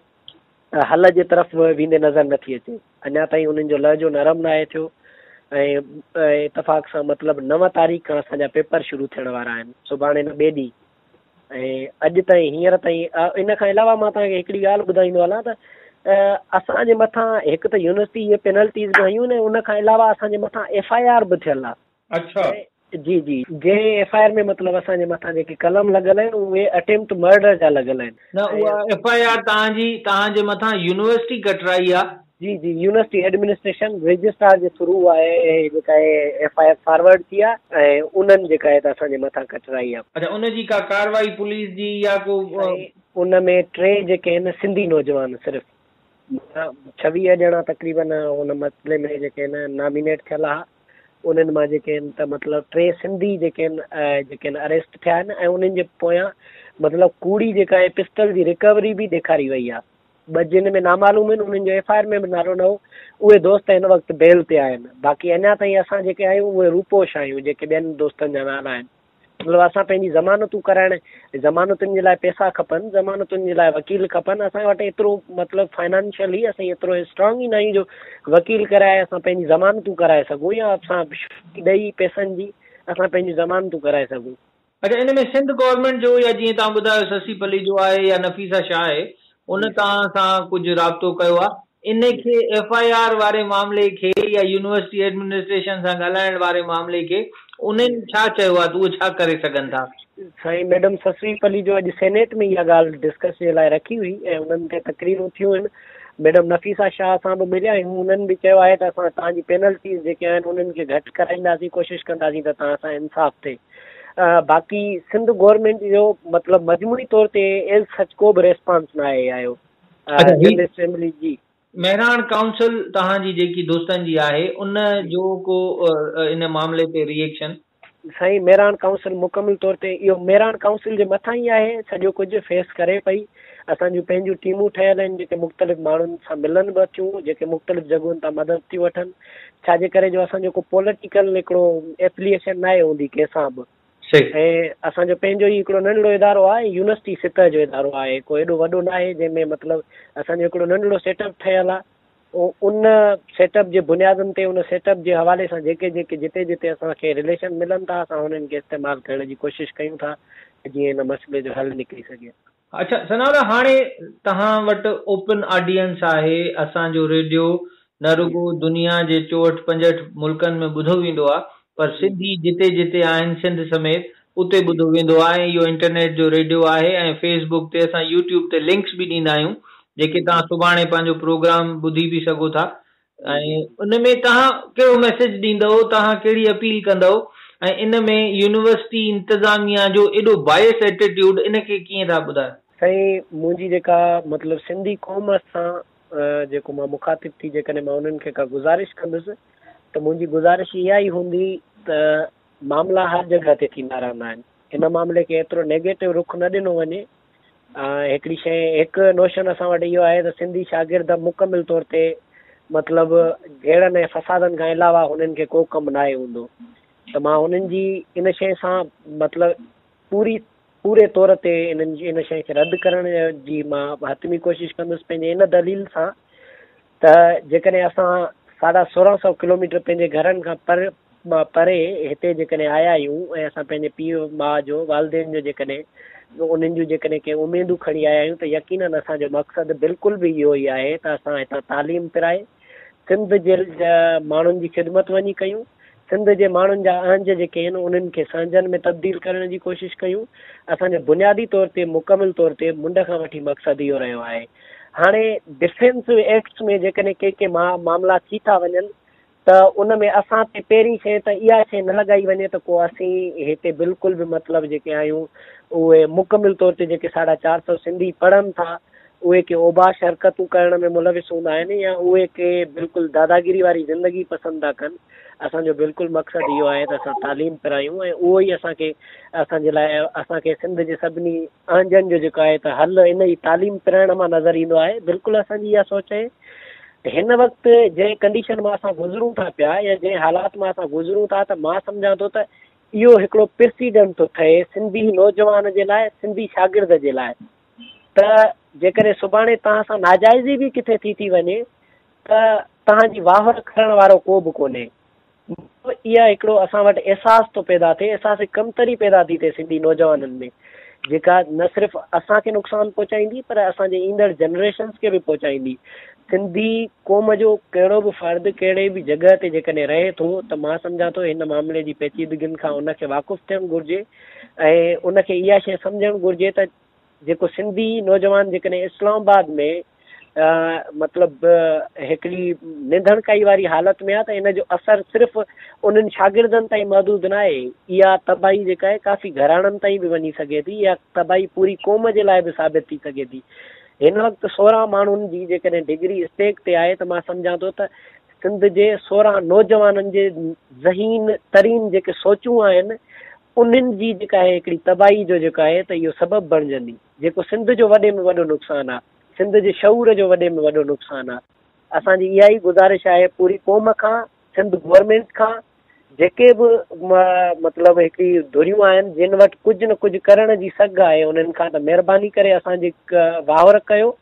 हल जे तरफ़ वेंदे नज़र नथी अचे। अञा ताईं उन्हनि जो लहजो नरम न आहे थियो ऐं इतफ़ाक़ सां मतिलबु 9 तारीख़ खां असांजा पेपर शुरू थियण वारा आहिनि, सुभाणे न ॿिए ॾींहुं। ऐं अॼु ताईं हींअर ताईं इन खां अलावा मां तव्हांखे हिकिड़ी ॻाल्हि ॿुधाईंदो हलां त असांजे मथां हिकु त यूनिवर्सिटी इहे पेनल्टीज़ बि हयूं आहिनि, उन खां अलावा असांजे मथां FIR बि थियल आहे। अच्छा। जी जी, जंहिं FIR में मतिलबु असांजे मथां जेके कलम लॻल आहिनि उहे अटेम्प्ट मर्डर जा लॻल आहिनि। न, उहा FIR तव्हांजे मथां यूनिवर्सिटी कटराई आहे? जी जी, यूनिवर्सिटी एडमिनिस्ट्रेशन रजिस्ट्रार जे थ्रू आहे जेका आहे FIR फॉरवर्ड थी आहे ऐं उन्हनि जेका आहे त असांजे मथां कटराई आहे। अच्छा, उनजी का कार्रवाई पुलिस जी या को? उन में 3 जेके आहिनि सिंधी नौजवान, सिर्फ़ु 26 ॼणा तक़रीबन हुन मसइले में जेके आहिनि नॉमिनेट थियल आहे। उन्हनि मां जेके आहिनि त मतिलबु 3 सिंधी जेके आहिनि अरेस्ट थिया आहिनि ऐं उन्हनि जे पोयां मतिलबु कूड़ी जेका आहे पिस्टल जी रिकवरी बि ॾेखारी वई आहे। 2 जिन में नामालूम आहिनि, उन्हनि जो FIR में बि नालो न हो, उहे दोस्त हिन वक़्तु बेल ते आहिनि। बाक़ी अञा ताईं असां जेके आहियूं उहे रूपोश आहियूं, जेके ॿियनि दोस्तनि जा नाला आहिनि। मतिलबु असां पंहिंजी ज़मानतूं कराइण, ज़मानतुनि जे लाइ पैसा खपनि, ज़मानतुनि जे लाइ वकील खपनि। असां वटि एतिरो मतिलबु फाइनेंशियली असां एतिरो स्ट्रांग ई न आहियूं जो वकील कराए असां पंहिंजी ज़मानतूं कराए सघूं या असां ॾेई पैसनि जी असां पंहिंजी ज़मानतूं कराए सघूं। अच्छा, इन में सिंध गवर्नमेंट जो या जीअं तव्हां ॿुधायो शशि पली जो आहे या नफ़ीसा शाह आहे, उन तव्हां सां कुझु राब्तो कयो आहे? इन खे FIR वारे मामले खे या यूनिवर्सिटी एडमिनिस्ट्रेशन सां ॻाल्हाइण वारे मामले खे उन्हनि छा चयो आहे, उहे छा करे सघनि था? साईं, मैडम शशि पली जो अॼु सेनेट में इहा ॻाल्हि डिस्कस जे लाइ रखी हुई ऐं उन्हनि ते तकरीरूं थियूं आहिनि। मैडम नफ़ीसा शाह सां बि मिलिया आहियूं, उन्हनि बि चयो आहे त असां तव्हांजी पेनल्टीज़ जेके आहिनि उन्हनि खे घटि कराईंदासीं, कोशिशि कंदासीं त तव्हां सां इंसाफ़ थिए। बाक़ी सिंध गवर्नमेंट जो मतिलबु मजमूई तौर ते एज़ सच को बि रेस्पॉन्स न आहे आयो। असेंबली जी मेहरान काउंसिल तव्हांजी जेकी दोस्तनि जी आहे, उन जो को इन मामले ते रिएक्शन? साईं, मेहरान काउंसिल मुकमिल तौर ते इहो मेहरान काउंसिल जे मथां ई आहे, सॼो कुझु फेस करे पई। असांजूं पंहिंजूं टीमूं ठहियल आहिनि जेके मुख़्तलिफ़ माण्हुनि सां मिलनि बि थियूं, जेके मुख़्तलिफ़ जॻहियुनि तां मदद थियूं वठनि। छाजे करे जो असांजो को पॉलिटिकल हिकिड़ो एफिलिएशन न आहे हूंदी कंहिंसां बि। ऐं असांजो पंहिंजो ई हिकिड़ो नंढिड़ो इदारो आहे, यूनिवर्सिटी सतह जो इदारो आहे, को एॾो वॾो न आहे, जंहिंमें मतिलबु असांजो हिकिड़ो नंढिड़ो सेटअप ठहियलु आहे। उन सेटअप जे बुनियादनि ते, उन सेटअप जे हवाले सां जेके जिते जिते असांखे रिलेशन मिलनि था, असां हुननि खे इस्तेमालु करण जी कोशिशि कयूं था जीअं हिन मसइले जो हल निकिरी सघे। अच्छा सनाउल्ला, हाणे तव्हां वटि ओपन ऑडियंस आहे, असांजो रेडियो न रुगो दुनिया जे 64-65 मुल्कनि में ॿुधो वेंदो आहे, पर सिंधी जिते जिते आहिनि सिंध समेत उते ॿुधो वेंदो आहे। इहो इंटरनेट जो रेडियो आहे ऐं फेसबुक ते असां यूट्यूब ते लिंक्स बि ॾींदा आहियूं, जेके तव्हां सुभाणे पंहिंजो प्रोग्राम ॿुधी बि सघो था। ऐं उन में तव्हां कहिड़ो मैसेज ॾींदव, तव्हां कहिड़ी अपील कंदव, ऐं इन में यूनिवर्सिटी इंतिज़ामिया जो एॾो बायस एटीट्यूड, इन खे कीअं था ॿुधायो? साईं, मुंहिंजी जेका मतिलबु सिंधी क़ौम सां जेको मां मुखातिब थी, जेकॾहिं मां उन्हनि खे का गुज़ारिश कंदुसि त मुंहिंजी गुज़ारिश इहा ई हूंदी त मामला हर जॻह ते थींदा रहंदा आहिनि। हिन मामले खे एतिरो नेगेटिव रुख न ॾिनो वञे। हिकिड़ी शइ, हिकु नोशन असां वटि इहो आहे त सिंधी शागिर्द मुकमिल तौर ते मतिलबु जहिड़नि ऐं फसादनि खां अलावा हुननि खे को कमु न आहे हूंदो। त मां हुननि जी इन शइ सां मतिलबु पूरे तौर ते इन शइ खे रद्द करण जी मां हतमी कोशिशि कंदुसि, पंहिंजे इन दलील सां त जेकॾहिं असां 1650 किलोमीटर पंहिंजे घरनि खां परे हिते जेकॾहिं आया आहियूं ऐं असां पंहिंजे पीउ माउ जो, वालदेन जो जेकॾहिं उन्हनि जूं जेकॾहिं कंहिं उमेदूं खणी आया आहियूं, त यकीननि असांजो मक़सदु बिल्कुलु बि इहो ई आहे त असां हितां तालीम पिराए सिंध जे माण्हुनि जी ख़िदमत वञी कयूं, सिंध जे माण्हुनि जा अंज जेके आहिनि उन्हनि खे संजनि में तब्दील करण जी कोशिशि कयूं। असांजो बुनियादी तौर ते मुकमिल तौर ते मुंड खां वठी मक़सदु इहो रहियो आहे। हाणे डिफेंस एक्ट्स में जेकॾहिं के मामला थी था वञनि त उन में असां ते पहिरीं शइ त इहा शइ न लॻाई वञे त को असीं हिते बिल्कुलु बि मतिलबु जेके आहियूं उहे मुकमिल तौर ते जेके 450 सिंधी पढ़नि था उहे के ओबाश हरकतूं करण में मुलविस हूंदा आहिनि या उहे के बिल्कुलु दादागिरी वारी ज़िंदगी पसंदि था कनि। असांजो बिल्कुलु मक़सदु इहो आहे त असां तालीम पिरायूं ऐं उहो ई असांजे लाइ असांखे सिंध जे सभिनी अंजनि जो जेको आहे त हल इन ई तालीम पिराइण मां नज़र ईंदो आहे। बिल्कुलु असांजी इहा सोच आहे। हिन वक़्तु जंहिं कंडीशन मां असां गुज़रूं था पिया या जंहिं हालात मां असां गुज़रूं था त मां सम्झां थो त इहो हिकिड़ो प्रेसिडेंट थो ठहे सिंधी नौजवान जे लाइ, सिंधी शागिर्द जे लाइ। त जेकॾहिं सुभाणे तव्हां सां नाजाइज़ी बि किथे थी वञे त तव्हांजी वाहर खणण वारो को बि कोन्हे। इहा हिकिड़ो असां वटि अहसासु थो पैदा थिए, अहसास कमतरी पैदा थी थिए सिंधी नौजवाननि में, जेका न सिर्फ़ु असांखे नुक़सानु पहुचाईंदी पर असांजे ईंदड़ जनरेशन्स खे बि पहुचाईंदी। सिंधी क़ौम जो कहिड़ो बि फ़र्द कहिड़े बि जॻह ते जेकॾहिं रहे थो त मां सम्झां थो हिन मामले जी पेचीदगियुनि खां उनखे वाक़ुफ़ु थियणु घुरिजे ऐं उनखे इहा शइ सम्झणु घुरिजे त जेको सिंधी नौजवान जेकॾहिं इस्लामाबाद में मतिलबु हिकिड़ी निंधणकाई वारी हालत में आहे त इन जो असरु सिर्फ़ु उन्हनि शागिर्दनि ताईं महदूद न आहे। इहा तबाही जेका आहे काफ़ी घराणनि ताईं बि वञी सघे थी, इहा तबाही पूरी क़ौम जे लाइ बि साबित थी सघे थी। हिन वक़्तु 16 माण्हुनि जी जेकॾहिं डिग्री स्टेक ते आहे त मां सम्झां थो त सिंध जे 16 नौजवाननि जे ज़हीन तरीन जेके सोचूं आहिनि उन्हनि जी जेका आहे हिकिड़ी तबाही जो जेका आहे त इहो सबबु बणिजंदी, जेको सिंध जो वॾे में वॾो नुक़सानु आहे, सिंध जे शऊर जो वॾे में वॾो नुक़सानु आहे। असांजी इहा ई गुज़ारिश आहे पूरी क़ौम खां, सिंध गवर्नमेंट खां, जेके बि मतिलबु हिकिड़ी धुरियूं आहिनि जिन वटि कुझु न कुझु करण जी सघ आहे उन्हनि खां त महिरबानी करे असांजी वाहर कयो,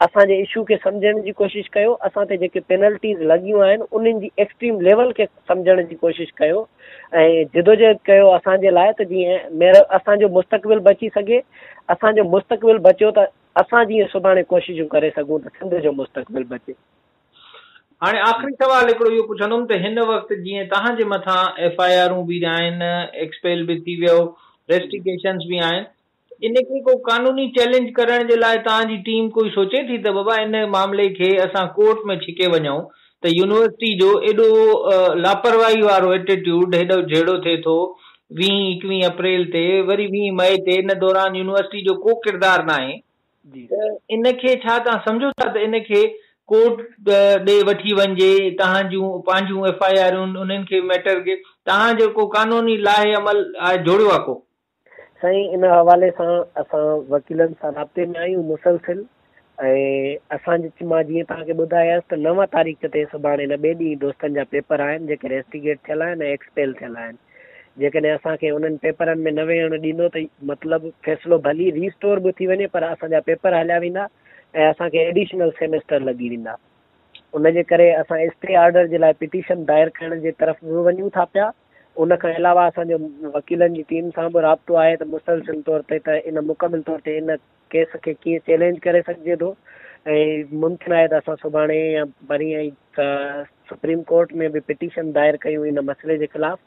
असांजे इशू खे सम्झण जी कोशिशि कयो, असां ते जेके पेनल्टीज़ लॻियूं आहिनि उन्हनि जी एक्सट्रीम लेवल खे सम्झण जी कोशिशि कयो ऐं जिदोजहद कयो असांजे लाइ त जीअं असांजो मुस्तक़बिल बची सघे। असांजो मुस्तक़बिल बचियो त असां जीअं सुभाणे कोशिशूं करे सघूं त सिंध जो मुस्तक़बिल बचे। हाणे आख़िरी सवाल हिकिड़ो इहो पुछंदुमि त हिन वक़्तु जीअं तव्हांजे मथां FIR बि आहिनि, एक्सपेल बि थी वियो, रेस्टिगेशन्स बि आहिनि, इन खे को कानूनी चैलेंज करण जे लाइ तव्हांजी टीम कोई सोचे थी त बाबा इन मामले खे असां कोर्ट में छिके वञूं त यूनिवर्सिटी जो एॾो लापरवाही वारो एटीट्यूड हेॾो जहिड़ो थिए थो 20-21 अप्रैल ते वरी 20 मई ते इन दौरान यूनिवर्सिटी जो को किरदारु न आहे, इन खे छा तव्हां सम्झो था त इन खे कोर्ट ॾे वठी वञिजे, तव्हांजूं पंहिंजूं FIR उन्हनि खे मैटर खे तव्हां जेको कानूनी लाहे अमल आहे जोड़ियो आहे को? साईं इन हवाले सां असां वकीलनि सां राब्ते में आहियूं मुसलसिल ऐं असांजे मां जीअं तव्हांखे ॿुधायसि त 9 तारीख़ ते सुभाणे हिन ॿिए ॾींहुं दोस्तनि जा पेपर आहिनि जेके रेस्टिगेट थियल आहिनि ऐं एक्सपेल थियल आहिनि। जेकॾहिं असांखे उन्हनि पेपरनि में न वेहणु ॾींदो त मतिलबु फ़ैसिलो भली रीस्टोर बि थी वञे पर असांजा पेपर हलिया वेंदा ऐं असांखे एडिशनल सेमेस्टर लॻी वेंदा। उनजे करे असां स्टे ऑर्डर जे लाइ पिटीशन दायर करण जे तरफ़ बि वञूं था पिया। उन खां अलावा असांजो वकीलनि जी टीम सां बि राब्तो आहे त मुसलसिल तौर ते त इन मुकमिल तौर ते इन केस खे कीअं चैलेंज करे सघिजे थो ऐं मुमकिन आहे त असां सुभाणे या परीहं सुप्रीम कोर्ट में बि पिटीशन दायर कयूं इन मसइले जे ख़िलाफ़।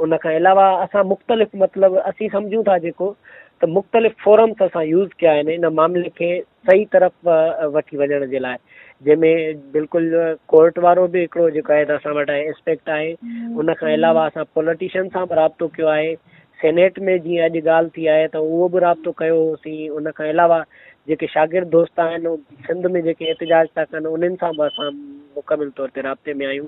उन खां अलावा असां मुख़्तलिफ़ मतिलबु असीं सम्झूं था जेको त मुख़्तलिफ़ फोरम्स असां यूज़ कया आहिनि इन मामले खे सही तरफ़ वठी वञण जे लाइ, जंहिंमें बिल्कुलु कोर्ट वारो बि हिकिड़ो जेको आहे त असां वटि एस्पेक्ट आहे। उन खां अलावा असां पॉलिटिशियन सां बि राब्तो कयो आहे, सेनेट में जीअं अॼु ॻाल्हि थी आहे त उहो बि राब्तो कयो होसीं। उन खां अलावा जेके शागिर्द दोस्त आहिनि सिंध में जेके एहतिजाज था कनि उन्हनि सां बि असां मुकमिल तौर ते राब्ते में आहियूं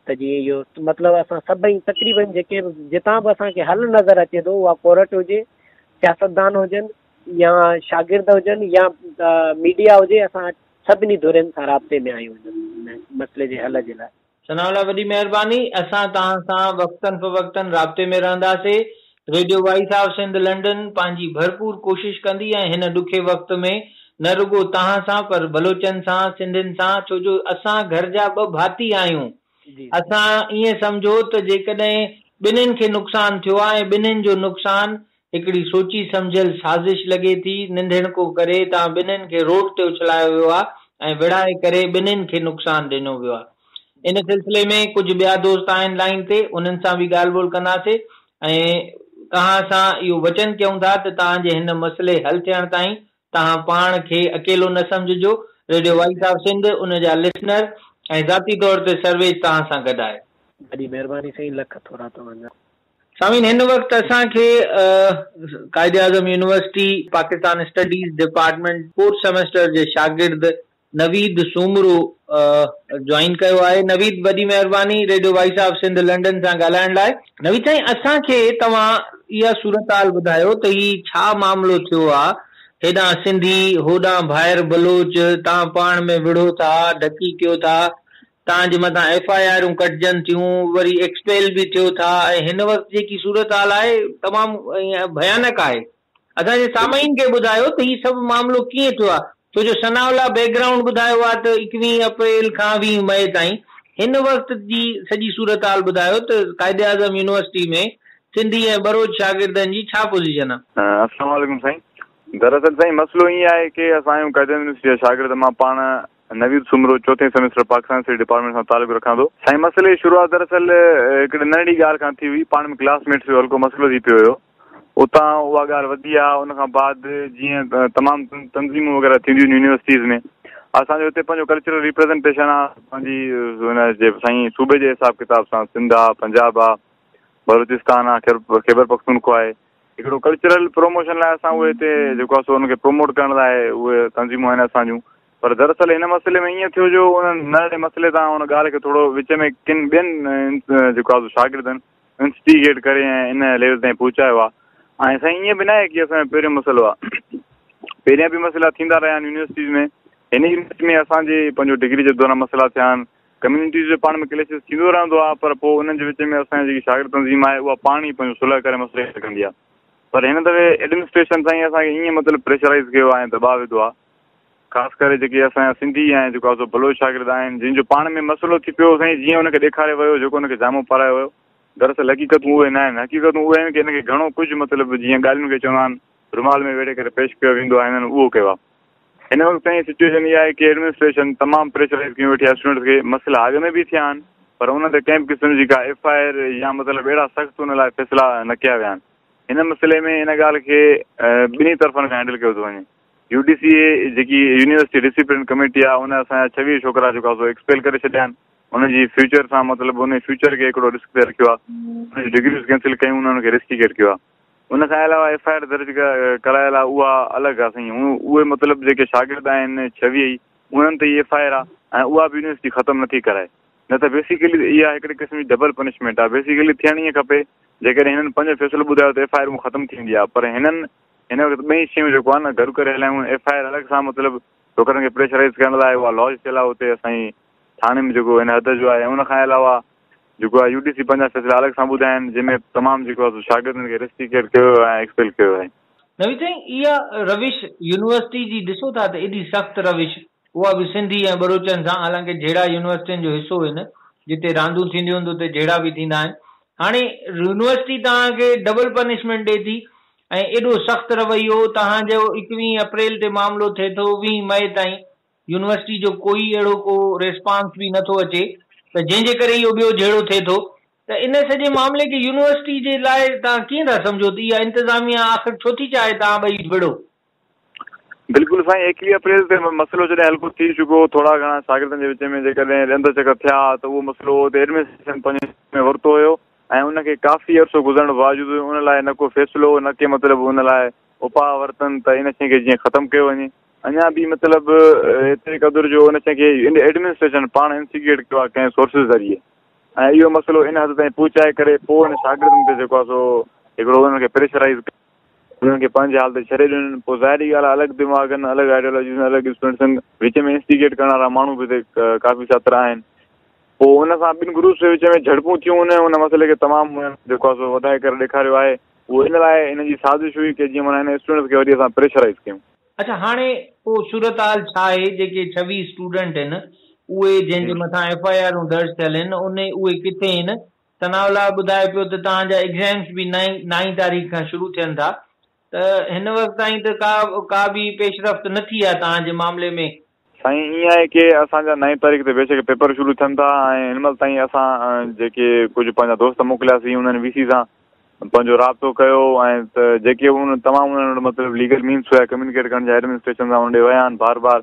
त जीअं इहो मतिलबु असां सभई तक़रीबन जेके जितां बि असांखे हल नज़र अचे थो उहा कोर्ट हुजे, सियासतदान हुजनि या शागिर्द हुजनि या मीडिया हुजे, असां सभिनी धुरियुनि सां राब्ते में आहियूं मसइले जे हल जे लाइ। सनाउल्ला वॾी महिरबानी। असां तव्हां सां वक़्तन फ़वक़्तन राब्ते में रहंदासीं। Radio voice of Sindh London पंहिंजी भरपूर कोशिशि कंदी ऐं हिन ॾुखे वक़्त में न रुगो तव्हां सां पर बलोचनि सां, सिंधियुनि सां, छो जो असां घर जा 2 भाती आहियूं। असां ईअं सम्झो त जेकॾहिं ॿिन्हिनि खे नुक़सानु थियो आहे ऐं ॿिन्हिनि जो नुक़सानु हिकिड़ी सोची सम्झियल साज़िश लॻे थी, निंढणको करे तव्हां ॿिन्हिनि खे रोड ते उछलायो वियो आहे ऐं विड़ाए करे ॿिन्हिनि खे नुक़सानु ॾिनो वियो आहे। इन सिलसिले में कुझु ॿिया दोस्त आहिनि लाइन ते, उन्हनि सां बि ॻाल्हि ॿोल कंदासीं ऐं तव्हां सां इहो वचन कयूं था त तव्हांजे हिन मसइले हल थियण ताईं तव्हां पाण खे अकेलो न सम्झिजो। रेडियो वॉइस ऑफ सिंध उन जा लिसनर ऐं ज़ाती तौर ते सर्वेज तव्हां सां गॾु आहे। वॾी महिरबानी साईं, लख थोरा तव्हांजा। सामीन, हिन वक़्तु असांखे Quaid-e Azam university Pakistan studies department 4th semester जे शागिर्द नवीद सूमरू ज्वाइन कयो आहे। नवीद, वॾी महिरबानी radio voice of Sindh London सां ॻाल्हाइण लाइ। नवीद साईं, असांखे तव्हां इहा सूरत हाल ॿुधायो त ही छा मामिलो थियो आहे हेॾां सिंधी होॾां ॿाहिरि बलोच, तव्हां पाण में विढ़ो था, ढकी कयो था, तव्हांजे मथां FIR कटजनि थियूं, वरी एक्सपेल बि थियो था। ऐं हिन वक़्तु जेकी सूरत हाल आहे तमामु भयानक आहे। असांजे सामाइन खे ॿुधायो त हीउ सभु मामिलो कीअं थियो आहे, छो जो सनावला बैकग्राउंड ॿुधायो आहे त 21 अप्रैल खां 20 मई ताईं। हिन वक़्त जी सॼी सूरत हाल ॿुधायो त कायदे आज़म यूनिवर्सिटी में सिंधी ऐं बरोच शागिर्दनि जी छा पोज़ीशन आहे? अस्सलाम वालेकुम साईं। दरअसल साईं मसइलो ईअं आहे की असांजो कायदे आज़म यूनिवर्सिटी जा शागिर्द, मां पाण Naveed Soomro 4th semester Pakistan state department सां तालुक़ रखां थो। साईं मसइले जी शुरूआत दरअसल हिकिड़े नंढड़ी ॻाल्हि खां थी हुई, पाण में क्लासमेट्स जो हल्को मसइलो थी पियो हुयो। उतां उहा ॻाल्हि वधी आहे। उनखां बाद जीअं तमामु तंज़ीमूं वग़ैरह थींदियूं आहिनि यूनिवर्सिटीज़ में, असांजो हिते पंहिंजो कल्चरल रिप्रेज़ेंटेशन आहे पंहिंजी हुनजे साईं सूबे जे हिसाब किताब सां। सिंध आहे, पंजाब आहे, बलूचिस्तान आहे, खैबर पख्तूनख्वा आहे। हिकिड़ो कल्चरल प्रमोशन लाइ असां उहे हिते जेको आहे सो हुनखे प्रमोट करण लाइ उहे तंज़ीमूं आहिनि असांजूं। पर दरअसल हिन मसइले में ईअं थियो जो उन नंढे मसइले तां हुन ॻाल्हि खे थोरो विच में किन ॿियनि जेको आहे शागिर्दनि इंस्टिगेट करे ऐं इन लेवल ताईं पहुचायो आहे। ऐं साईं ईअं बि न आहे की असांजो पहिरियों मसइलो आहे, पहिरियां बि मसइला थींदा रहिया आहिनि यूनिवर्सिटीज़ में। हिन यूनिवर्सिटी में असांजे पंहिंजो डिग्री जे दौरान मसइला थिया आहिनि, कम्यूनिटीज़ जो पाण में क्लेशिस थींदो रहंदो आहे, पर पोइ उन्हनि जे विच में असांजी जेकी शागिर्द तंज़ीम आहे उहा पाण ई पंहिंजो सुलह करे मसइले हल कंदी आहे। पर हिन दफ़े एडमिनिस्ट्रेशन साईं असांखे ईअं मतिलबु प्रेशराइज़ कयो आहे ऐं दबाव विधो आहे, ख़ासि करे जेके असांजा सिंधी ऐं जेको आहे सो बलोच शागिर्द आहिनि जिन जो पाण में मसइलो थी पियो साईं, जीअं हुनखे ॾेखारियो वियो, जेको हुनखे जामो पारायो वियो। दरअसल हक़ीक़तूं उहे न आहिनि। हक़ीक़तूं उहे आहिनि की हिनखे घणो कुझु मतिलबु जीअं ॻाल्हियुनि खे चवंदा आहिनि रुमाल में वेड़े करे पेश कयो वेंदो आहे, हिननि उहो कयो आहे। हिन वक़्तु ताईं सिचुएशन इहा आहे की एडमिनिस्ट्रेशन तमामु प्रेशराइज़ कयूं वेठी आहे स्टूडेंट्स खे। मसइला अॻ में बि थिया आहिनि, पर हुन ते कंहिं बि क़िस्म जी का FIR या मतिलबु अहिड़ा सख़्तु हुन लाइ फ़ैसिला न कया विया आहिनि। हिन मसइले में हिन ॻाल्हि खे ॿिन्ही तरफ़नि खां हैंडल कयो थो वञे। UDCA जेकी यूनिवर्सिटी डिसिप्लिन कमेटी आहे, उन असांजा 26 छोकिरा जेको आहे सो एक्सपेल करे छॾिया आहिनि। हुनजी फ्यूचर सां मतिलबु हुन फ्यूचर खे हिकिड़ो रिस्क ते रखियो आहे, हुनजी डिग्रीज़ कैंसिल कयूं, हुनखे रिस्टिकेट कयो आहे। उन खां अलावा FIR दर्ज करायल आहे, उहा अलॻि आहे साईं। उहे मतिलबु जेके शागिर्द आहिनि 26 उन्हनि ते FIR आहे ऐं उहा बि यूनिवर्सिटी ख़तमु नथी कराए। न त बेसिकली इहा हिकिड़ी क़िस्म जी डबल पनिशमेंट आहे। बेसिकली थियणु ईअं खपे, जेकॾहिं हिननि पंहिंजो फ़ैसिलो ॿुधायो त FIR ख़तमु थींदी आहे, पर हिननि हिन वक़्तु ॿई शयूं जेको आहे न गॾु करे हलायूं। FIR अलॻि सां मतिलबु छोकिरनि खे प्रेशराइज़ करण लाइ उहा लॉज थियल आहे हुते असांजी थाणे में जेको हिन हद जो आहे। उन खां अलावा जेको आहे UDC पंहिंजा फ़ैसिला अलॻि सां ॿुधाइनि, जंहिंमें तमामु जेको आहे शागिर्दनि खे रिस्ट्रिकेट कयो ऐं एक्सपेल कयो आहे। नवी साईं, इहा रविश यूनिवर्सिटी जी ॾिसो था त एॾी सख़्तु रविश, उहा बि सिंधी ऐं बलोचनि सां, हालांकि जहिड़ा यूनिवर्सिटियुनि जो हिसो आहिनि, जिते रांदियूं थींदियूं आहिनि उते जहिड़ा बि थींदा आहिनि। हाणे यूनिवर्सिटी तव्हांखे डबल पनिशमेंट ॾिए थी ऐं एॾो सख़्तु रवैयो। तव्हांजो 21 अप्रैल ते मामिलो थिए थो, 20 मई ताईं यूनिवर्सिटी जो कोई अहिड़ो को रिस्पॉन्स बि नथो अचे, त जंहिंजे करे इहो ॿियो जहिड़ो थिए थो। त इन सॼे मामले खे यूनिवर्सिटी जे लाइ तव्हां कीअं था सम्झो त इहा इंतिज़ामिया आख़िर छो थी चाहे तव्हां ॿई विड़ो? बिल्कुलु साईं, 21 अप्रैल ते मसइलो जॾहिं हल्को थी चुको, थोरा घणा शागिर्दनि जे विच में जेकॾहिं रंध चकर थिया त उहो मसइलो ते एडमिनिस्ट्रेशन पंहिंजे में वरितो हुयो ऐं उनखे काफ़ी अर्सो गुज़रण बावजूदि उन लाइ न को फ़ैसिलो, न के मतिलबु उन लाइ उपाउ वरितनि त इन शइ खे जीअं ख़तमु कयो वञे। अञा बि मतिलबु एतिरे क़दुरु जो उन शइ खे एडमिनिस्ट्रेशन पाण इंस्टिगेट कयो आहे कंहिं सोर्सिस ज़रिए, ऐं इहो मसइलो इन हद ताईं पहुचाए करे पोइ हिन शागिर्दनि ते जेको आहे सो हिकिड़ो उन्हनि खे प्रेशराइज़, उन्हनि खे पंहिंजे हाल ते छॾे ॾिननि। पोइ ज़ाहिरी ॻाल्हि आहे, अलॻि दिमाग़नि, अलॻि आइडियोलॉजीज़, अलॻि स्टूडेंट्स आहिनि, विच में इंस्टिगेट करण वारा माण्हू बि हिते काफ़ी सातरा आहिनि। पोइ उन सां ॿिनि ग्रुप्स जे विच में झड़पूं थियूं, उन मसइले खे तमामु जेको आहे सो वधाए करे ॾेखारियो आहे। उहो इन लाइ इन जी साज़िश हुई की जीअं माना हिन स्टूडेंट्स खे वरी असां प्रेशराइज़ कयूं। अच्छा, हाणे पोइ सूरत हाल छा आहे? जेके 26 स्टूडेंट आहिनि उहे जंहिंजे मथां FIR दर्ज थियल आहिनि, उहे किथे आहिनि? तनावला ॿुधाए पियो त तव्हांजा एग्ज़ाम्स बि 9 तारीख़ खां शुरू थियनि था, त हिन वक़्त ताईं त का बि पेशरफ़्त न थी आहे तव्हांजे मामले में? साईं ईअं आहे की असांजा 9 तारीख़ ते बेशक पेपर शुरू थियनि था ऐं हिन महिल ताईं असां जेके कुझु पंहिंजा दोस्त मोकिलियासीं उन्हनि VC सां पंहिंजो राब्तो कयो ऐं त जेके उन तमामु उन्हनि मतिलबु लीगल मीन्स हुआ कम्यूनिकेट करण जा, एडमिनिस्ट्रेशन सां उन ॾे विया आहिनि बार बार।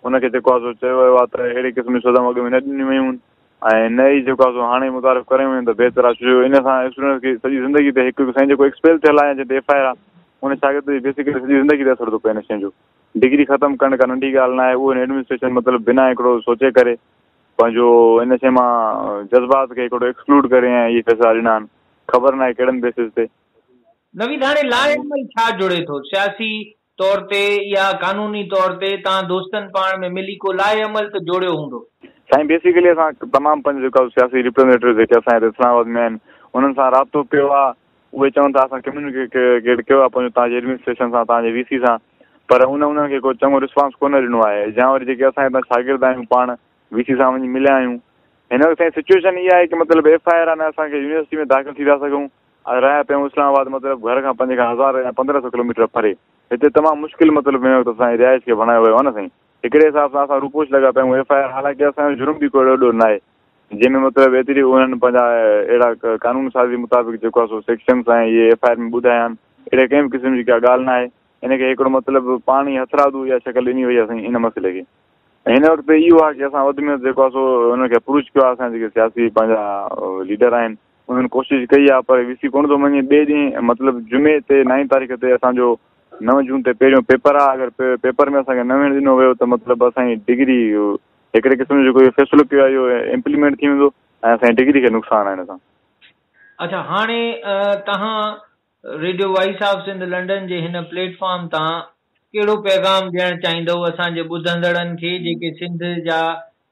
उनखे जेको आहे सो चयो वियो आहे त अहिड़े क़िस्म जी सज़ाऊं अॻ में न ॾिनियूं वयूं आहिनि ऐं न ई जेको आहे सो हाणे मुतारिफ़ करे वयूं त बहितर आहे, छो इन सां स्टूडेंट्स खे सॼी ज़िंदगी ते हिकु साईं जेको एक्सपेल थियल आहे जिते FIR आहे उन शागिर्द जी बेसिकली सॼी ज़िंदगी ते असरु थो पए हिन शइ जो। डिग्री ख़तमु करण का नंढी ॻाल्हि न आहे, उहो एडमिनिस्ट्रेशन मतिलबु बिना हिकिड़ो सोचे करे पंहिंजो इन शइ मां जज़्बात खे हिकिड़ो एक्सक्लूड करे ऐं इहे फ़ैसिला ॾिना आहिनि, ख़बर न आहे कहिड़नि बेसिस ते। नवीद, हाणे लॉ एंड छा जुड़े थो? सियासी तौर ते या कानूनी तौर ते तव्हां दोस्तनि पाण में मिली को लाइ अमल त जोड़ियो हूंदो? साईं बेसिकली असां तमामु पंज जेका सियासी रिप्रेज़ेंटेटिव जेके असांजे इस्लामाबाद में आहिनि उन्हनि सां राब्तो कयो आहे। उहे चवनि था असां कम्यूनिकेट कयो आहे पंहिंजो तव्हांजे एडमिनिस्ट्रेशन सां, तव्हांजे वीसी सां, पर उन्हनि खे को चङो रिस्पॉन्स कोन ॾिनो आहे। या वरी जेके असां हितां शागिर्द आहियूं पाण वीसी सां वञी मिलिया आहियूं। हिन वक़्तु ताईं सिचुएशन इहा आहे की मतिलबु FIR आहे न असांखे यूनिवर्सिटी में दाख़िल थी था सघूं, रहिया पियूं इस्लामाबाद मतिलबु घर खां 5 खां 1000 या 1500 किलोमीटर परे। हिते तमामु मुश्किल मतिलबु हिन वक़्तु असांजी रिहाइश खे बणायो वियो आहे न साईं। हिकिड़े हिसाब सां असां रूपोश लॻा पिया आहियूं FIR, हालांकि असांजो जुर्म बि कोई एॾो न आहे जंहिंमें मतिलबु एतिरी उन्हनि पंहिंजा अहिड़ा कानून साज़ी मुताबिक़ जेको आहे सो सेक्शन्स ऐं इहे FIR में ॿुधाया आहिनि, अहिड़े कंहिं बि क़िस्म जी का ॻाल्हि न आहे। हिनखे हिकिड़ो मतिलबु पाणी हथरादू या शकल ॾिनी वई आहे साईं इन मसइले खे। ऐं हिन वक़्तु इहो आहे की असां वधि में वधि जेको आहे सो हुनखे अप्रोच कयो आहे। असांजा जेके सियासी पंहिंजा लीडर आहिनि उन्हनि कोशिशि कई आहे, पर वीसी कोन थो मञे। ॿिए ॾींहुं मतिलबु जुमे ते 9 तारीख़ ते असांजो 9 जून ते पहिरियों पेपर आहे। अगरि पेपर में असांखे न वेण ॾिनो वियो त मतिलबु असांजी डिग्री हिकिड़े क़िस्म जो कोई फ़ैसिलो कयो आहे इहो इम्प्लीमेंट थी वेंदो ऐं असांजी डिग्री खे नुक़सानु आहे हिन सां। अच्छा, हाणे तव्हां radio voice of Sindh London जे हिन प्लेटफॉर्म तां कहिड़ो पैगाम ॾियणु चाहींदव असांजे ॿुधंदड़नि खे जेके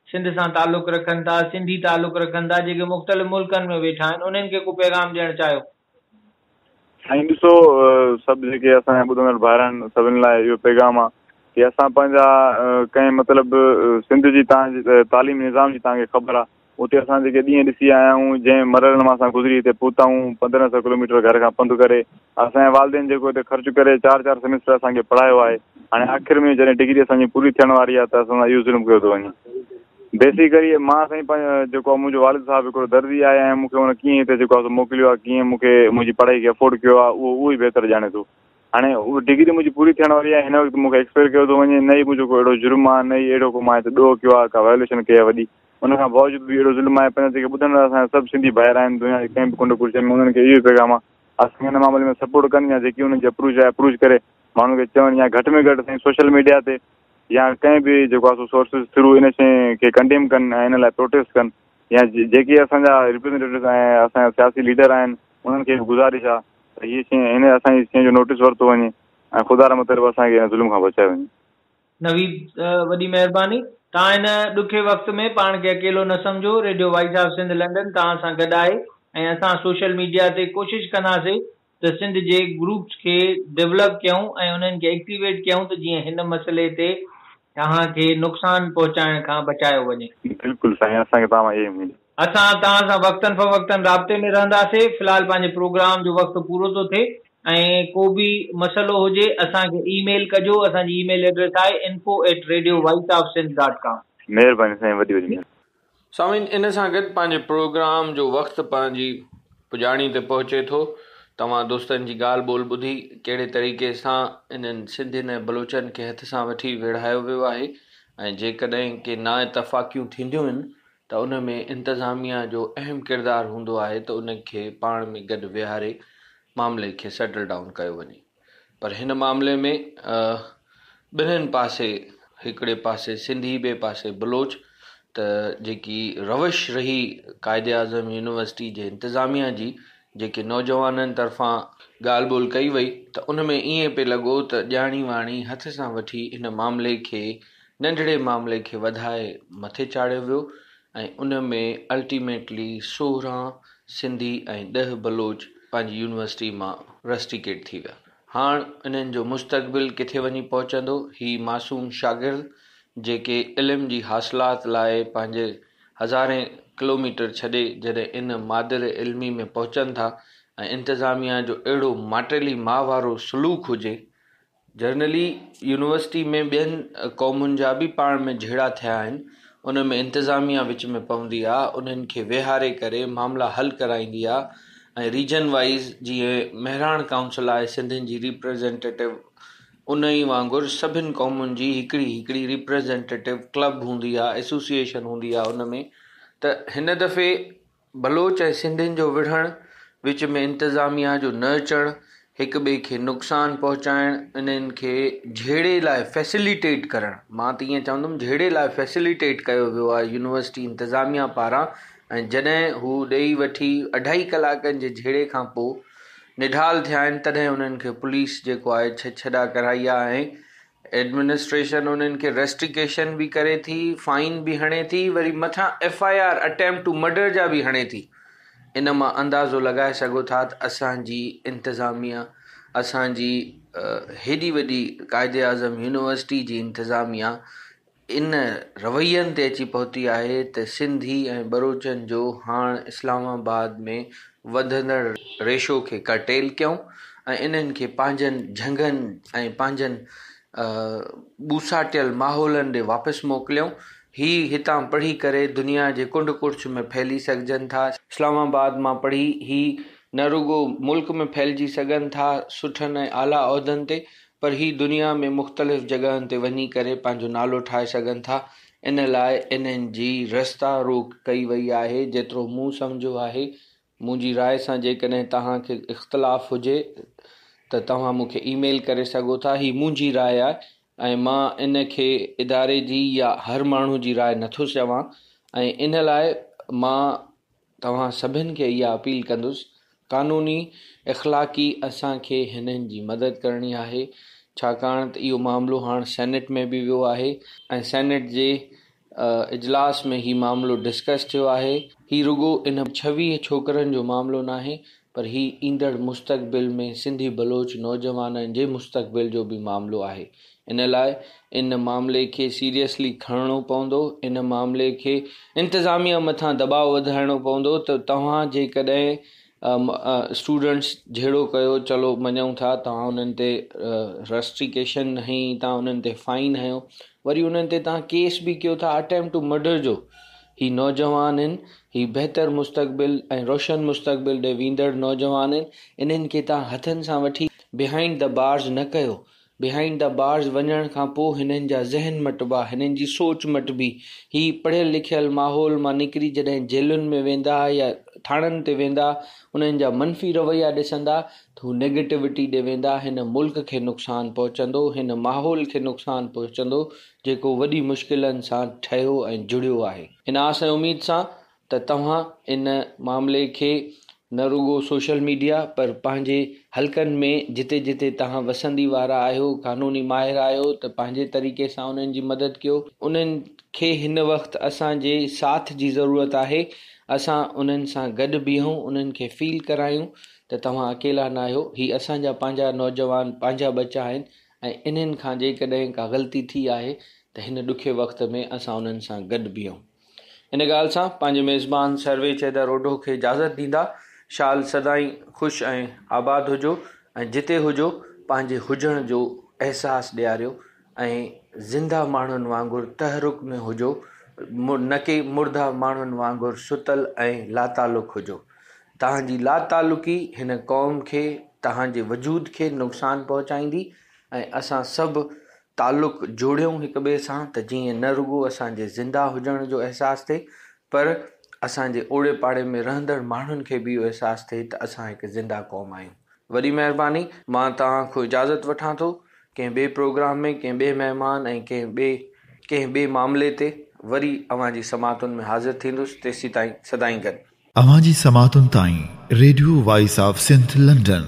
सिंध सां तालुक़ु रखनि था, सिंधी तालुक़ु रखनि था, जेके मुख़्तलिफ़ मुल्कनि में वेठा आहिनि, उन्हनि खे को पैगाम ॾियणु चाहियो? साईं ॾिसो, सभु जेके असांजा ॿुधंदड़ भाइर आहिनि सभिनि लाइ इहो पैगाम आहे की असां पंहिंजा कंहिं मतिलबु सिंध जी तव्हांजी तालीमी निज़ाम जी तव्हांखे ख़बर आहे, उते असां जेके ॾींहं ॾिसी आया आहियूं जंहिं मरहलनि मां असां गुज़री हिते पहुता आहियूं 1500 किलोमीटर घर खां पंधु करे। असांजे वालदेन जेको हिते ख़र्चु करे 4 सेमेस्टर असांखे पढ़ायो आहे। हाणे आख़िर में जॾहिं डिग्री असांजी पूरी थियण वारी आहे त असां इहो ज़ुल्म कयो थो वञे। बेसिकली मां साईं जेको आहे मुंहिंजो वालिद साहिबु हिकिड़ो दर्जी आहे ऐं मूंखे हुन कीअं हिते जेको आहे मोकिलियो आहे, कीअं मूंखे मुंहिंजी पढ़ाई खे अफोर्ड कयो आहे, उहो ई बहितरु ॼाणे थो। हाणे उहा डिग्री मुंहिंजी पूरी थियण वारी आहे। हिन वक़्तु मूंखे एक्सपेक्ट कयो थो वञे, न ई मुंहिंजो को अहिड़ो जुर्म आहे, न ई अहिड़ो को मां हिते ॾोह कयो आहे, का वायोलेशन कई आहे वॾी। उन खां बावजूद बि अहिड़ो ज़ुल्म आहे। पंहिंजा जेके ॿुधंदड़ असांजा सभु सिंधी भाइर आहिनि दुनिया जे कंहिं बि कुंड कुर्चनि में, उन्हनि खे इहो पैगाम आहे असां हिन मामले में सपोर्ट कनि या जेकी उन्हनि जी अप्रोच आहे अप्रोच करे माण्हुनि खे चवनि, या घटि में घटि साईं सोशल मीडिया ते या कंहिं बि जेको आहे सो सोर्सिस थ्रू इन शइ खे कंडेम कनि ऐं हिन लाइ प्रोटेस्ट कनि। या जेके असांजा रिप्रेज़ेंटेटिव ऐं असांजा सियासी लीडर आहिनि उन्हनि खे गुज़ारिश आहे त हीअ शइ हिन असांजी शइ जो नोटिस वरितो वञे ऐं ख़ुदा र मतिलबु असांखे हिन ज़ुल्म खां बचाए वञे। नवीद, वॾी महिरबानी। तव्हां हिन ॾुखे वक़्त में पाण खे अकेलो न सम्झो। Radio voice of Sindh London तव्हां सां गॾु आहे ऐं असां सोशल मीडिया ते कोशिशि कंदासीं त सिंध जे ग्रुप्स खे डेवलप कयूं ऐं उन्हनि खे एक्टिवेट कयूं त जीअं हिन मसइले ते तव्हांखे नुक़सानु पहुचाइण खां बचायो वञे। बिल्कुलु साईं, असांखे तव्हां इहे उमेद। असां तव्हां सां वक़्तनि फ़वक़्तनि राब्ते में रहंदासीं। फ़िलहाल पंहिंजे प्रोग्राम जो वक़्तु पूरो थो थिए ऐं को बि मसइलो हुजे असांखे ईमेल कजो। असांजी ईमेल एड्रेस आहे info@radiovoiceofsindh.com। महिरबानी साईं, वॾी वॾी महिरबानी। साईं, इन सां गॾु पंहिंजे प्रोग्राम जो वक़्तु पंहिंजी पुॼाणी ते पहुचे थो। तव्हां दोस्तनि जी ॻाल्हि ॿोल ॿुधी कहिड़े तरीक़े सां इन्हनि सिंधियुनि ऐं बलोचनि खे हथ सां वठी विढ़ायो वियो आहे ऐं जेकॾहिं के ना इतफ़ाक़ियूं थींदियूं आहिनि त उन में इंतिज़ामिया जो अहम किरदारु हूंदो आहे त उनखे पाण में गॾु विहारे मामले खे सेटल डाउन कयो वञे। पर हिन मामले में ॿिन्हिनि पासे, हिकिड़े पासे सिंधी ॿिए पासे बलोच, त जेकी रविश रही क़ाइदे आज़म यूनिवर्सिटी जे इंतिज़ामिया जी जेके नौजवाननि तरफ़ां ॻाल्हि ॿोल कई वई त उन में ईअं पियो लॻो त ॼाणी वाणी हथ सां वठी हिन मामले खे, नंढड़े मामले खे वधाए मथे चाढ़ियो वियो ऐं उन में अल्टीमेटली 16 सिंधी ऐं 10 बलोच पंहिंजी यूनिवर्सिटी मां रस्टिकेट थी विया। हाणे इन्हनि जो मुस्तक़बिल किथे वञी पहुचंदो? ही मासूम शागिर्द जेके इल्म जी हासिलात लाइ पंहिंजे हज़ारे किलोमीटर छॾे जॾहिं इन मादिर इल्मी में पहुचनि था ऐं इंतिज़ामिया जो अहिड़ो माटेली माह वारो सलूक हुजे। जनरली यूनिवर्सिटी में ॿियनि क़ौमुनि जा बि पाण में जहिड़ा थिया आहिनि, उन में इंतिज़ामिया विच में पवंदी आहे, उन्हनि खे वेहारे करे मामला हल कराईंदी आहे ऐं रीजन वाइज़ जीअं महिराण काउंसिल आहे सिंधियुनि जी रिप्रेज़ेंटेटिव, उन ई वांगुरु सभिनि क़ौमुनि जी हिकिड़ी रिप्रेज़ेंटेटिव क्लब हूंदी आहे, एसोसिएशन हूंदी आहे उन में। त हिन दफ़े बलोच ऐं सिंधियुनि जो विढ़णु, विच में इंतिज़ामिया जो न अचणु, हिक ॿिए खे नुक़सानु पहुचाइणु, इन्हनि खे झेड़े लाइ फैसिलिटेट करणु, मां त ईअं चवंदुमि झेड़े लाइ फैसिलिटेट कयो वियो आहे यूनिवर्सिटी इंतिज़ामिया पारां। ऐं जॾहिं हू ॾेई वठी 2.5 कलाकनि जे झेड़े खां पोइ निढाल थिया आहिनि तॾहिं उन्हनि खे पुलिस जेको आहे छॾा कराई आहे ऐं एडमिनिस्ट्रेशन उन्हनि खे रेस्ट्रिकेशन बि करे थी, फाइन बि हणे थी, वरी मथां FIR अटैम्प्ट टू मर्डर जा बि हणे थी। इन मां अंदाज़ो लॻाए सघो था त असांजी इंतिज़ामिया, असांजी हेॾी वॾी क़ाइदे आज़म यूनिवर्सिटी जी इंतिज़ामिया इन रवैयनि ते अची पहुती आहे त सिंधी ऐं बलोचनि जो हाणे इस्लामाबाद में वधंदड़ रेशो खे कर्टेल कयूं ऐं इन्हनि खे पंहिंजनि झंगनि ऐं पंहिंजनि ॿूसाटियल माहौलनि ॾे वापसि मोकिलियूं। ही हितां पढ़ी करे दुनिया जे कुंड कुर्छ में फैली सघजनि था। इस्लामाबाद मां पढ़ी ही न रुगो मुल्क में फैलिजी सघनि था सुठनि ऐं आला उहिदनि ते, पर ही दुनिया में मुख़्तलिफ़ जॻहनि ते वञी करे पंहिंजो नालो ठाहे सघनि था। इन लाइ इन्हनि जी रस्ता रोक कई वई आहे। जेतिरो मूं सम्झो आहे, मुंहिंजी राय सां जेकॾहिं तव्हांखे इख़्तिलाफ़ हुजे त तव्हां मूंखे ईमेल करे सघो था। ही मुंहिंजी राय आहे ऐं मां इन खे इदारे जी या हर माण्हू जी राय नथो चवां ऐं इन लाइ मां तव्हां सभिनि खे इहा अपील कंदुसि, क़ानूनी इख़्लाक़ी असांखे हिननि जी मदद करणी आहे, छाकाणि त इहो मामिलो हाणे सेनेट में बि वियो आहे ऐं सेनेट जे इजलास में ही मामिलो डिस्कस थियो आहे। ही रुगो इन 26 छोकरनि जो मामिलो न आहे, पर ही ईंदड़ मुस्तक़बिल में सिंधी बलोच नौजवाननि जे मुस्तक़बिल जो बि मामिलो आहे। इन लाइ इन मामले खे सीरियसली खणणो पवंदो, इन मामले खे इंतिज़ामिया मथां दबाव वधाइणो पवंदो त तव्हां जेकॾहिं स्टूडेंट्स जहिड़ो कयो, चलो मञूं था तव्हां उन्हनि ते रेस्ट्रिकेशन हई, तव्हां उन्हनि ते फाइन हयो, वरी उन्हनि ते तव्हां केस बि कयो था अटैम्प्ट टू मर्डर जो। ही नौजवान आहिनि, ही बहितर मुस्तक़बिल ऐं रोशन मुस्तक़बिल ॾे वेंदड़ नौजवान आहिनि। इन्हनि खे तव्हां हथनि सां वठी बिहाइंड द बार्स न कयो। बिहाइंड द बार्स वञण खां पोइ हिननि जा ज़हन मटिबा, हिननि जी सोच मटिबी। ही पढ़ियल लिखियल माहौल मां निकिरी जॾहिं जेलुनि में वेंदा या थाणनि ते वेंदा, उन्हनि जा मनफ़ी रवैया ॾिसंदा त हू नेगेटिविटी ॾे वेंदा। हिन मुल्क खे नुक़सानु पहुचंदो, हिन माहौल खे नुक़सानु पहुचंदो जेको वॾी मुश्किलनि सां ठहियो ऐं जुड़ियो आहे। इन आस ऐं उमेद सां त तव्हां इन मामले खे न रुगो सोशल मीडिया पर पंहिंजे हलकनि में जिते जिते तव्हां वसंदी वारा आहियो, क़ानूनी माहिर आहियो, त पंहिंजे तरीक़े सां उन्हनि जी मदद कयो। उन्हनि खे हिन वक़्तु असांजे साथ जी ज़रूरत आहे। असां उन्हनि सां गॾु बीहूं, उन्हनि खे फील करायूं त तव्हां अकेला न आहियो। ही असांजा पंहिंजा नौजवान, पंहिंजा बच्चा आहिनि ऐं इन्हनि खां जेकॾहिं का ग़लती थी आहे त हिन ॾुखे वक़्त में असां उन्हनि सां गॾु बीहूं। इन ॻाल्हि सां पंहिंजे मेज़बान सर्वे चैदर ओढो खे इजाज़त ॾींदा। शाल सदाई ख़ुशि ऐं आबाद हुजो ऐं जिते हुजो पंहिंजे हुजण जो अहसासु ॾियारियो ऐं ज़िंदा माण्हुनि वांगुरु तहरुक में हुजो, न कि मुर्दा माण्हुनि वांगुरु सुतल ऐं लातालुक हुजो। तव्हांजी लातालुकी हिन क़ौम खे, तव्हांजे वजूद खे नुक़सानु पहुचाईंदी ऐं असां सभु तालुक जोड़ियूं हिक ॿिए सां त जीअं न रुगो असांजे ज़िंदा हुजण जो अहसासु थिए, पर असांजे ओड़े पाड़े में रहंदड़ माण्हुनि खे बि इहो अहसासु थिए त असां हिकु ज़िंदा क़ौम आहियूं। वॾी महिरबानी। मां तव्हां खां इजाज़त वठां थो। कंहिं ॿिए प्रोग्राम में कंहिं ॿिए महिमान ऐं कंहिं ॿिए मामले ते वरी अव्हांजी समातुनि में हाज़िर थींदुसि। तेसीं ताईं सदाईं गॾु। अव्हांजी समातुनि ताईं radio voice of Sindh London